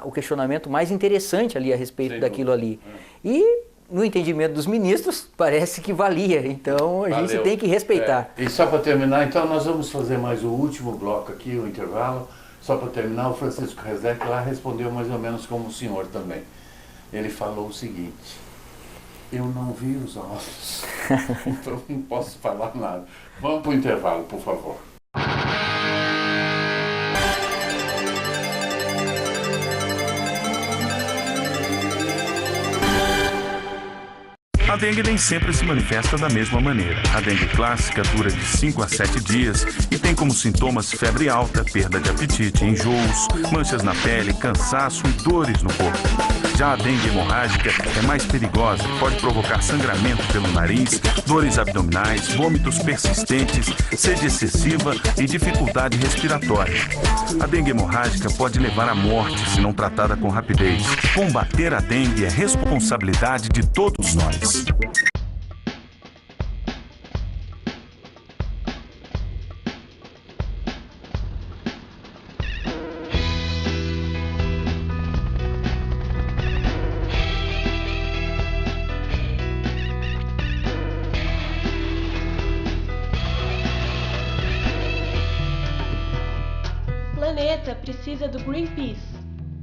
Speaker 2: o questionamento mais interessante ali a respeito daquilo ali. E no entendimento dos ministros, parece que valia. Então, a gente tem que respeitar.
Speaker 1: E só para terminar, então, nós vamos fazer mais o último bloco aqui, o intervalo. Só para terminar, o Francisco Rezec lá respondeu mais ou menos como o senhor também. Ele falou o seguinte: Eu não vi os ossos, então não posso falar nada. Vamos para o intervalo, por favor.
Speaker 9: A dengue nem sempre se manifesta da mesma maneira. A dengue clássica dura de 5 a 7 dias e tem como sintomas febre alta, perda de apetite, enjoos, manchas na pele, cansaço e dores no corpo. Já a dengue hemorrágica é mais perigosa, pode provocar sangramento pelo nariz, dores abdominais, vômitos persistentes, sede excessiva e dificuldade respiratória. A dengue hemorrágica pode levar à morte se não tratada com rapidez. Combater a dengue é responsabilidade de todos nós.
Speaker 10: O planeta precisa do Greenpeace.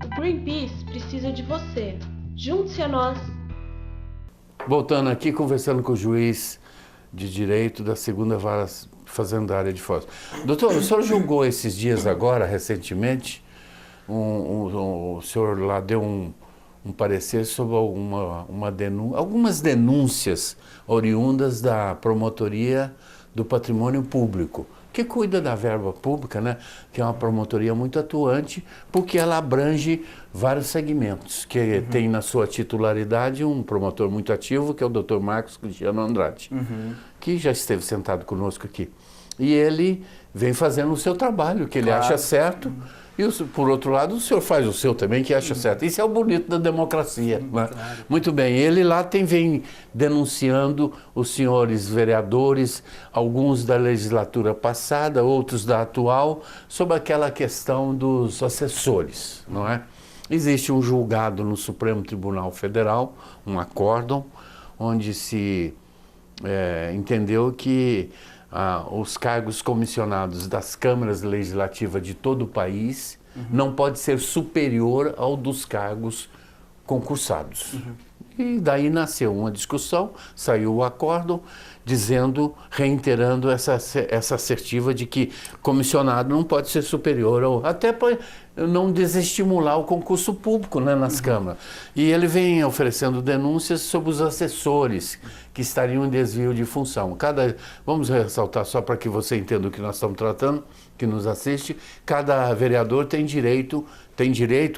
Speaker 10: O Greenpeace precisa de você. Junte-se a nós.
Speaker 1: Voltando aqui, conversando com o juiz de direito da segunda vara fazendária de Foz. Doutor, o senhor julgou esses dias agora, recentemente, o senhor lá deu um parecer sobre algumas denúncias oriundas da promotoria do patrimônio público, que cuida da verba pública, né? Que é uma promotoria muito atuante, porque ela abrange vários segmentos, que tem na sua titularidade um promotor muito ativo, que é o Dr. Marcos Cristiano Andrade, que já esteve sentado conosco aqui. E ele vem fazendo o seu trabalho, que ele acha certo, e por outro lado o senhor faz o seu também, que acha certo. Isso é o bonito da democracia. Né?
Speaker 2: Claro.
Speaker 1: Muito bem, ele lá vem denunciando os senhores vereadores, alguns da legislatura passada, outros da atual, sobre aquela questão dos assessores, não é? Existe um julgado no Supremo Tribunal Federal, um acórdão, onde se entendeu que os cargos comissionados das câmaras legislativas de todo o país não pode ser superior ao dos cargos concursados. E daí nasceu uma discussão, saiu o acórdão, reiterando essa assertiva de que comissionado não pode ser superior ao... Até para não desestimular o concurso público, né, nas câmaras. E ele vem oferecendo denúncias sobre os assessores que estariam em desvio de função. Vamos ressaltar só para que você entenda o que nós estamos tratando, que nos assiste, cada vereador tem direito,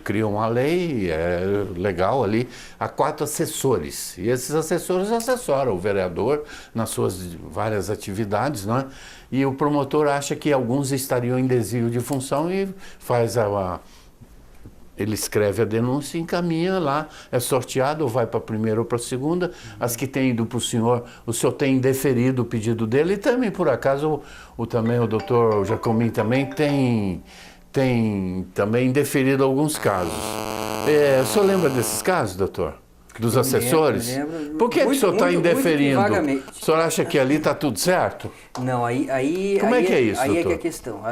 Speaker 1: criam uma lei, é legal ali, a 4 assessores. E esses assessores assessoram o vereador nas suas várias atividades, não é? E o promotor acha que alguns estariam em desvio de função e faz ele escreve a denúncia e encaminha lá, é sorteado, ou vai para a primeira ou para a segunda. As que têm ido para o senhor tem deferido o pedido dele, e também, por acaso, o doutor Jacomin também tem também deferido alguns casos. O senhor lembra desses casos, doutor? Dos assessores?
Speaker 2: Lembro.
Speaker 1: Por que o senhor está indeferindo?
Speaker 2: Vagamente.
Speaker 1: O senhor acha que ali está tudo certo?
Speaker 2: Não,
Speaker 1: Como é que é isso,
Speaker 2: Aí
Speaker 1: doutor?
Speaker 2: é que é a questão.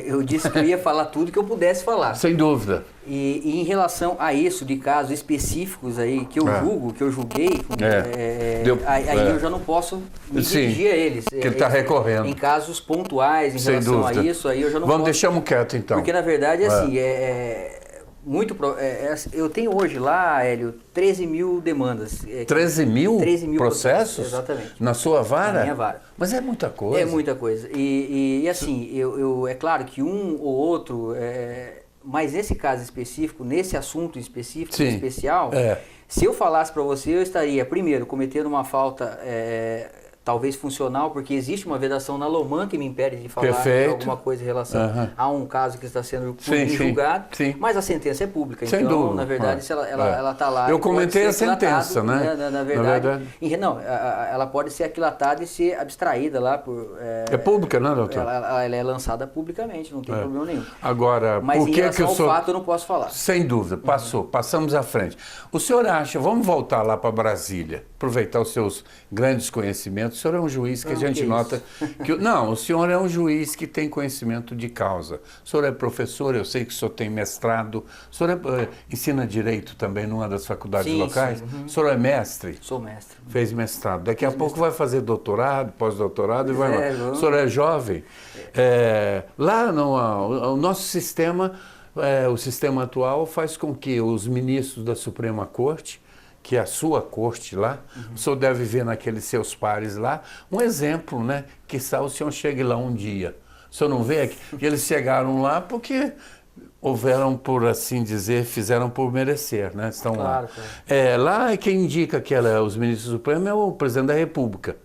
Speaker 2: Eu disse que eu ia falar tudo que eu pudesse falar.
Speaker 1: Sem dúvida.
Speaker 2: E em relação a isso, de casos específicos aí, que eu julguei, eu já não posso me dirigir a eles.
Speaker 1: Que ele está recorrendo.
Speaker 2: Em casos pontuais, em relação a isso, aí eu já não posso...
Speaker 1: Deixamos quieto, então.
Speaker 2: Porque, na verdade, assim, eu tenho hoje lá, Hélio, 13 mil demandas.
Speaker 1: 13 mil?
Speaker 2: 13 mil
Speaker 1: processos?
Speaker 2: Exatamente.
Speaker 1: Na sua vara?
Speaker 2: Na minha vara.
Speaker 1: Mas é muita coisa.
Speaker 2: É muita coisa. E assim, é claro que um ou outro, mas nesse caso específico, nesse assunto específico, especial, se eu falasse para você, eu estaria, primeiro, cometendo uma falta... talvez funcional, porque existe uma vedação na LOMAN que me impede de falar alguma coisa em relação a um caso que está sendo julgado, mas a sentença é pública,
Speaker 1: sem
Speaker 2: então,
Speaker 1: dúvida.
Speaker 2: na verdade, se ela está lá...
Speaker 1: Eu comentei a sentença, né?
Speaker 2: Na verdade. Não, ela pode ser aquilatada e ser abstraída lá por...
Speaker 1: É pública, né, doutor?
Speaker 2: Ela é lançada publicamente, não tem problema nenhum.
Speaker 1: Agora,
Speaker 2: mas
Speaker 1: por
Speaker 2: em
Speaker 1: que
Speaker 2: relação
Speaker 1: que
Speaker 2: ao fato eu não posso falar.
Speaker 1: Sem dúvida, passamos à frente. O senhor acha, vamos voltar lá para Brasília, aproveitar os seus grandes conhecimentos conhecimento. O senhor é um juiz que a gente
Speaker 2: que
Speaker 1: nota que... Não, o senhor é um juiz que tem conhecimento de causa. O senhor é professor, eu sei que o senhor tem mestrado. O senhor ensina direito também numa das faculdades locais.
Speaker 2: Sim.
Speaker 1: O senhor é mestre?
Speaker 2: Sou mestre.
Speaker 1: Fez mestrado. Daqui a pouco vai fazer doutorado, pós-doutorado e vai lá.
Speaker 2: Vamos.
Speaker 1: O senhor é jovem. Lá o nosso sistema, o sistema atual faz com que os ministros da Suprema Corte, que é a sua corte lá, o senhor deve ver naqueles seus pares lá, um exemplo, né? Quizá o senhor chegue lá um dia. O senhor não vê que eles chegaram lá porque houveram, por assim dizer, fizeram por merecer, né? Estão
Speaker 2: Claro.
Speaker 1: lá quem indica que os ministros do Supremo é o presidente da República,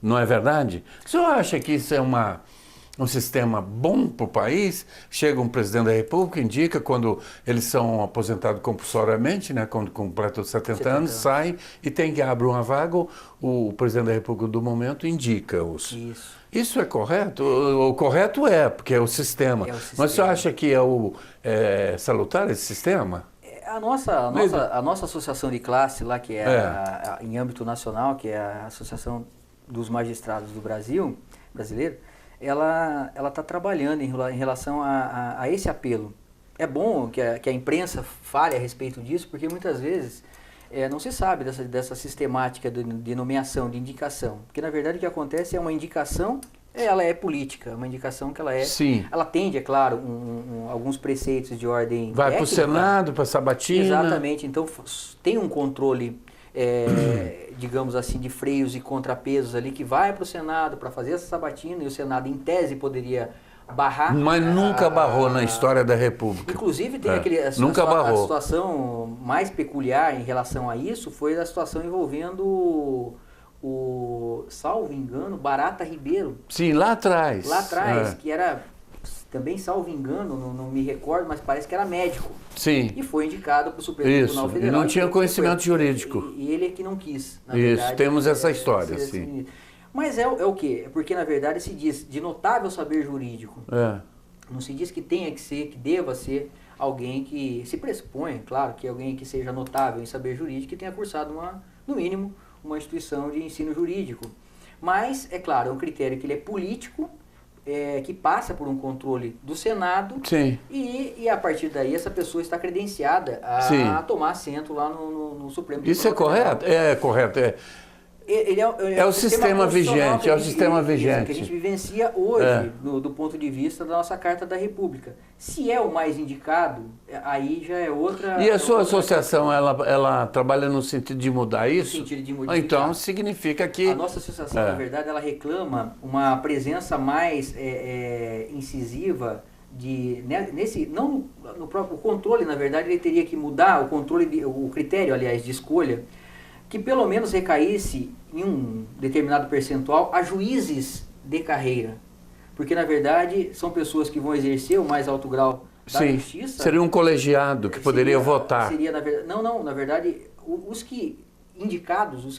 Speaker 1: não é verdade? O senhor acha que isso é um sistema bom para o país? Chega um presidente da República, indica quando eles são aposentados compulsoriamente, né, quando completam 70 anos, sai e tem que abrir uma vaga, o presidente da República do momento indica-os. Isso é correto? O correto porque é o sistema. Mas o senhor acha que é salutar esse sistema?
Speaker 2: A nossa associação de classe lá, que em âmbito nacional, que é a Associação dos Magistrados do brasileiro, ela está trabalhando em relação a esse apelo. É bom que a imprensa fale a respeito disso, porque muitas vezes não se sabe dessa sistemática de nomeação, de indicação. Porque, na verdade, o que acontece é uma indicação, ela é política, uma indicação que ela é...
Speaker 1: Sim.
Speaker 2: Ela atende, é claro, alguns preceitos de ordem
Speaker 1: Vai para o
Speaker 2: técnica.
Speaker 1: Senado, para a sabatina.
Speaker 2: Exatamente. Então, tem um controle... digamos assim, de freios e contrapesos ali, que vai para o Senado para fazer essa sabatina, e o Senado, em tese, poderia barrar.
Speaker 1: Mas nunca barrou na história da República.
Speaker 2: Inclusive, tem a situação mais peculiar em relação a isso, foi a situação envolvendo salvo engano, Barata Ribeiro.
Speaker 1: Sim, lá atrás.
Speaker 2: Que era... Também, salvo engano, não me recordo, mas parece que era médico.
Speaker 1: Sim.
Speaker 2: E foi indicado para o Supremo Tribunal Federal.
Speaker 1: E não tinha conhecimento jurídico.
Speaker 2: E ele é que não quis.
Speaker 1: Na verdade, temos essa história, sim.
Speaker 2: Mas é o quê? Porque, na verdade, se diz de notável saber jurídico. Não se diz que tenha que ser, que deva ser alguém que se pressupõe, claro, que alguém que seja notável em saber jurídico e tenha cursado, no mínimo, uma instituição de ensino jurídico. Mas, é claro, é um critério que ele é político, que passa por um controle do Senado.
Speaker 1: Sim.
Speaker 2: E a partir daí essa pessoa está credenciada a tomar assento lá no Supremo Tribunal.
Speaker 1: Isso é correto? É correto. É o sistema vigente, é o sistema vigente.
Speaker 2: Que a gente vivencia hoje, do ponto de vista da nossa Carta da República. Se é o mais indicado, aí já é outra...
Speaker 1: E a sua associação, ela trabalha no sentido de mudar isso?
Speaker 2: No sentido de modificar.
Speaker 1: Então, significa que...
Speaker 2: A nossa associação, na verdade, ela reclama uma presença mais incisiva não no próprio controle, na verdade, ele teria que mudar o critério, aliás, de escolha, que pelo menos recaísse em um determinado percentual a juízes de carreira. Porque, na verdade, são pessoas que vão exercer o mais alto grau da justiça.
Speaker 1: Seria um colegiado que poderia votar.
Speaker 2: Na verdade, os que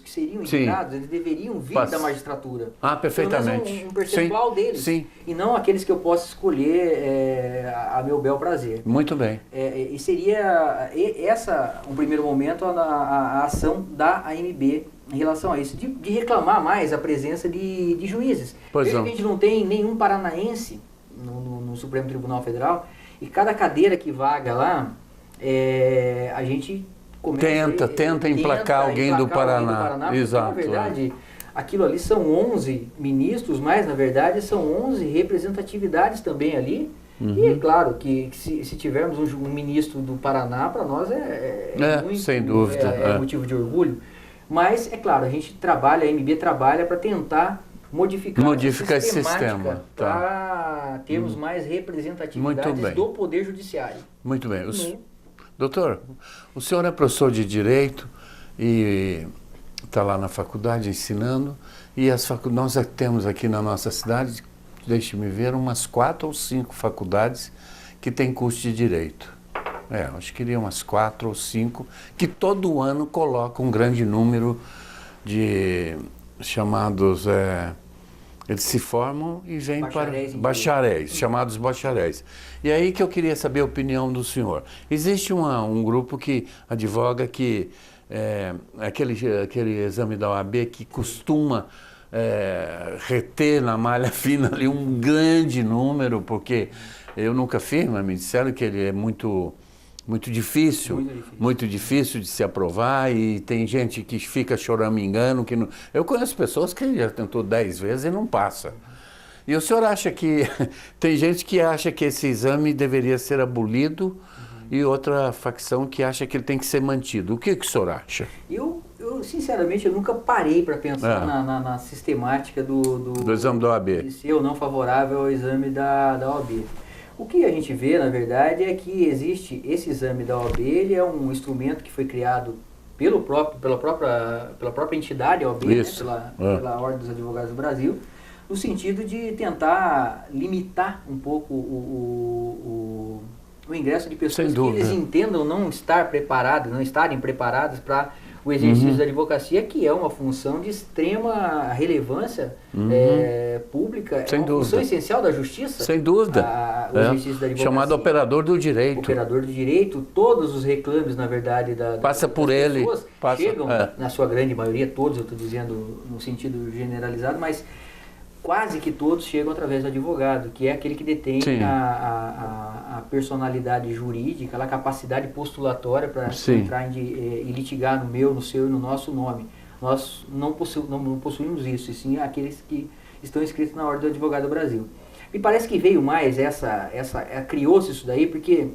Speaker 2: seriam indicados, eles deveriam vir da magistratura.
Speaker 1: Perfeitamente.
Speaker 2: Pelo menos um percentual deles.
Speaker 1: Sim.
Speaker 2: E não aqueles que eu posso escolher a meu bel prazer.
Speaker 1: Muito bem.
Speaker 2: E seria um primeiro momento, a ação da AMB em relação a isso, de reclamar mais a presença de juízes. Veja que a gente não tem nenhum paranaense no Supremo Tribunal Federal, e cada cadeira que vaga lá, a gente...
Speaker 1: Tenta emplacar alguém do Paraná. Exato.
Speaker 2: Na verdade, aquilo ali são 11 ministros, mas na verdade são 11 representatividades também ali. E é claro que se tivermos um ministro do Paraná, para nós muito,
Speaker 1: sem dúvida,
Speaker 2: é motivo de orgulho. Mas, é claro, a AMB trabalha para tentar modificar
Speaker 1: esse sistema.
Speaker 2: Para termos mais representatividades do Poder Judiciário.
Speaker 1: Muito bem. Doutor, o senhor é professor de Direito e está lá na faculdade ensinando, e nós temos aqui na nossa cidade, deixe-me ver, umas 4 ou 5 faculdades que têm curso de Direito. Acho que iria umas 4 ou 5, que todo ano colocam um grande número de chamados... eles se formam e vêm para bacharéis, chamados bacharéis. E aí que eu queria saber a opinião do senhor. Existe um grupo que advoga que aquele exame da OAB que costuma reter na malha fina ali um grande número, porque eu nunca fiz, mas me disseram que ele é muito difícil, muito difícil de se aprovar, e tem gente que fica choramingando, que não... Eu conheço pessoas que já tentou 10 vezes e não passa. E o senhor acha que... Tem gente que acha que esse exame deveria ser abolido e outra facção que acha que ele tem que ser mantido. O que o senhor acha?
Speaker 2: Eu sinceramente, eu nunca parei para pensar na sistemática do
Speaker 1: exame da OAB.
Speaker 2: De ser ou não favorável ao exame da OAB. O que a gente vê, na verdade, é que existe esse exame da OAB, ele é um instrumento que foi criado pela própria entidade OAB, né, pela Ordem dos Advogados do Brasil, no sentido de tentar limitar um pouco o ingresso de pessoas que eles entendam não estarem preparadas para o exercício da advocacia, que é uma função de extrema relevância pública, é uma função essencial da justiça.
Speaker 1: Sem dúvida.
Speaker 2: O exercício da advocacia.
Speaker 1: Chamado operador do direito.
Speaker 2: Operador do direito, todos os reclames, na verdade,
Speaker 1: passa por ele.
Speaker 2: Chegam, na sua grande maioria, todos, eu estou dizendo no sentido generalizado, mas quase que todos chegam através do advogado, que é aquele que detém a personalidade jurídica, a capacidade postulatória para entrar e litigar no meu, no seu e no nosso nome. Nós não possuímos isso, e sim aqueles que estão inscritos na Ordem do Advogado do Brasil. Me parece que veio mais criou-se isso daí, porque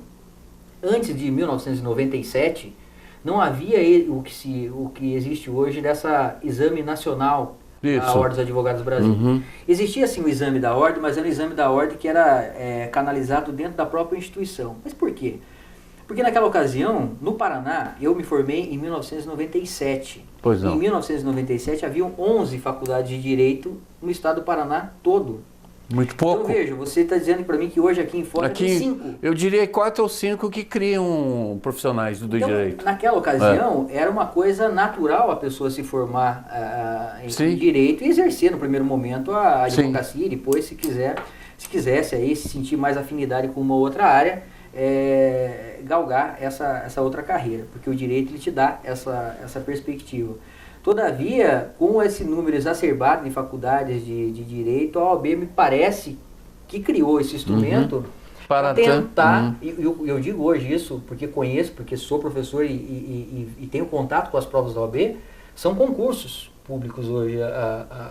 Speaker 2: antes de 1997 não havia o que existe hoje dessa exame nacional da Ordem dos Advogados do Brasil. Existia sim o exame da Ordem, mas era um exame da Ordem que era canalizado dentro da própria instituição. Mas por quê? Porque naquela ocasião, no Paraná, eu me formei em 1997.
Speaker 1: Pois não.
Speaker 2: Em 1997 haviam 11 faculdades de Direito no estado do Paraná todo.
Speaker 1: Muito pouco.
Speaker 2: Então veja, você está dizendo para mim que hoje aqui em Foz tem 5.
Speaker 1: Eu diria 4 ou 5 que criam profissionais do direito.
Speaker 2: Naquela ocasião, era uma coisa natural a pessoa se formar em direito e exercer no primeiro momento a advocacia, e depois, se quisesse aí, se sentir mais afinidade com uma outra área, galgar essa outra carreira, porque o direito ele te dá essa perspectiva. Todavia, com esse número exacerbado de faculdades de direito, a OAB me parece que criou esse instrumento para tentar, e eu digo hoje isso porque conheço, porque sou professor e tenho contato com as provas da OAB, são concursos públicos hoje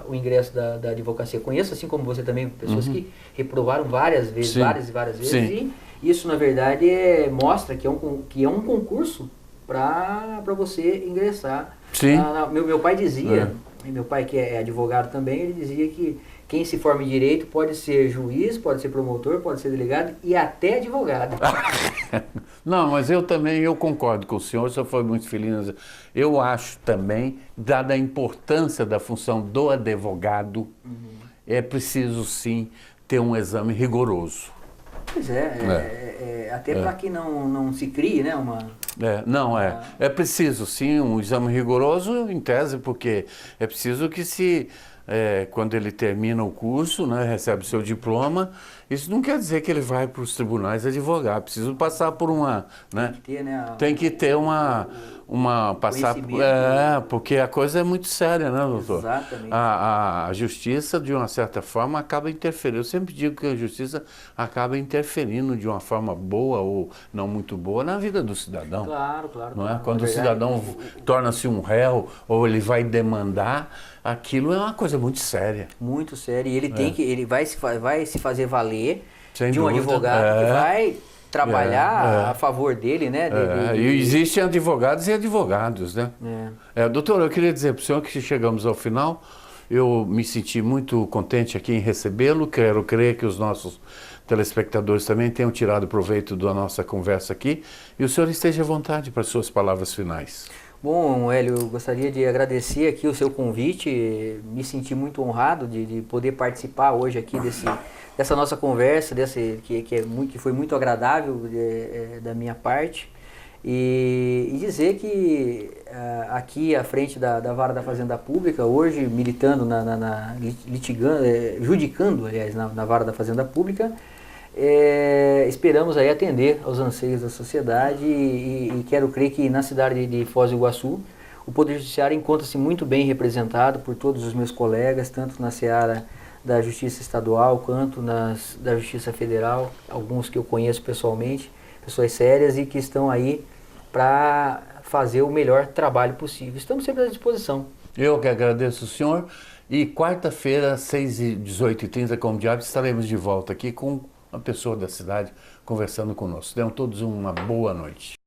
Speaker 2: o ingresso da advocacia. Conheço, assim como você também, pessoas que reprovaram várias vezes, várias e várias vezes, e isso, na verdade, mostra que é um concurso para você ingressar. Meu pai dizia, meu pai que é advogado também, ele dizia que quem se forma em direito pode ser juiz, pode ser promotor, pode ser delegado e até advogado.
Speaker 1: Não, mas eu concordo com o senhor foi muito feliz. Eu acho também, dada a importância da função do advogado, é preciso sim ter um exame rigoroso.
Speaker 2: Pois até para que não se crie, né,
Speaker 1: É preciso sim um exame rigoroso em tese, porque é preciso que quando ele termina o curso, né, recebe o seu diploma, isso não quer dizer que ele vai para os tribunais advogar, preciso passar por uma, né? Tem que ter porque a coisa é muito séria, né, doutor?
Speaker 2: Exatamente.
Speaker 1: A justiça, de uma certa forma, acaba interferindo. Eu sempre digo que a justiça acaba interferindo de uma forma boa ou não muito boa na vida do cidadão.
Speaker 2: Claro.
Speaker 1: Não é? Quando o cidadão torna-se um réu ou ele vai demandar, aquilo é uma coisa muito séria.
Speaker 2: Muito séria. E ele vai se fazer valer
Speaker 1: sem
Speaker 2: de um
Speaker 1: dúvida.
Speaker 2: advogado que vai trabalhar a favor dele, né?
Speaker 1: E existem advogados e advogados, né? Doutor, eu queria dizer para o senhor que chegamos ao final. Eu me senti muito contente aqui em recebê-lo. Quero crer que os nossos telespectadores também tenham tirado proveito da nossa conversa aqui. E o senhor esteja à vontade para as suas palavras finais.
Speaker 2: Bom, Hélio, eu gostaria de agradecer aqui o seu convite, me senti muito honrado de poder participar hoje aqui dessa nossa conversa, que foi muito agradável da minha parte, e dizer que aqui à frente da Vara da Fazenda Pública, hoje militando, judicando, aliás, na Vara da Fazenda Pública, esperamos aí atender aos anseios da sociedade e quero crer que na cidade de Foz do Iguaçu O Poder Judiciário encontra-se muito bem representado por todos os meus colegas, tanto na seara da Justiça Estadual quanto da Justiça Federal, alguns que eu conheço pessoalmente, pessoas sérias e que estão aí para fazer o melhor trabalho possível. Estamos sempre à disposição.
Speaker 1: Eu que agradeço o senhor e quarta-feira, 18h30, como diabo, estaremos de volta aqui com uma pessoa da cidade conversando conosco. Tenham todos uma boa noite.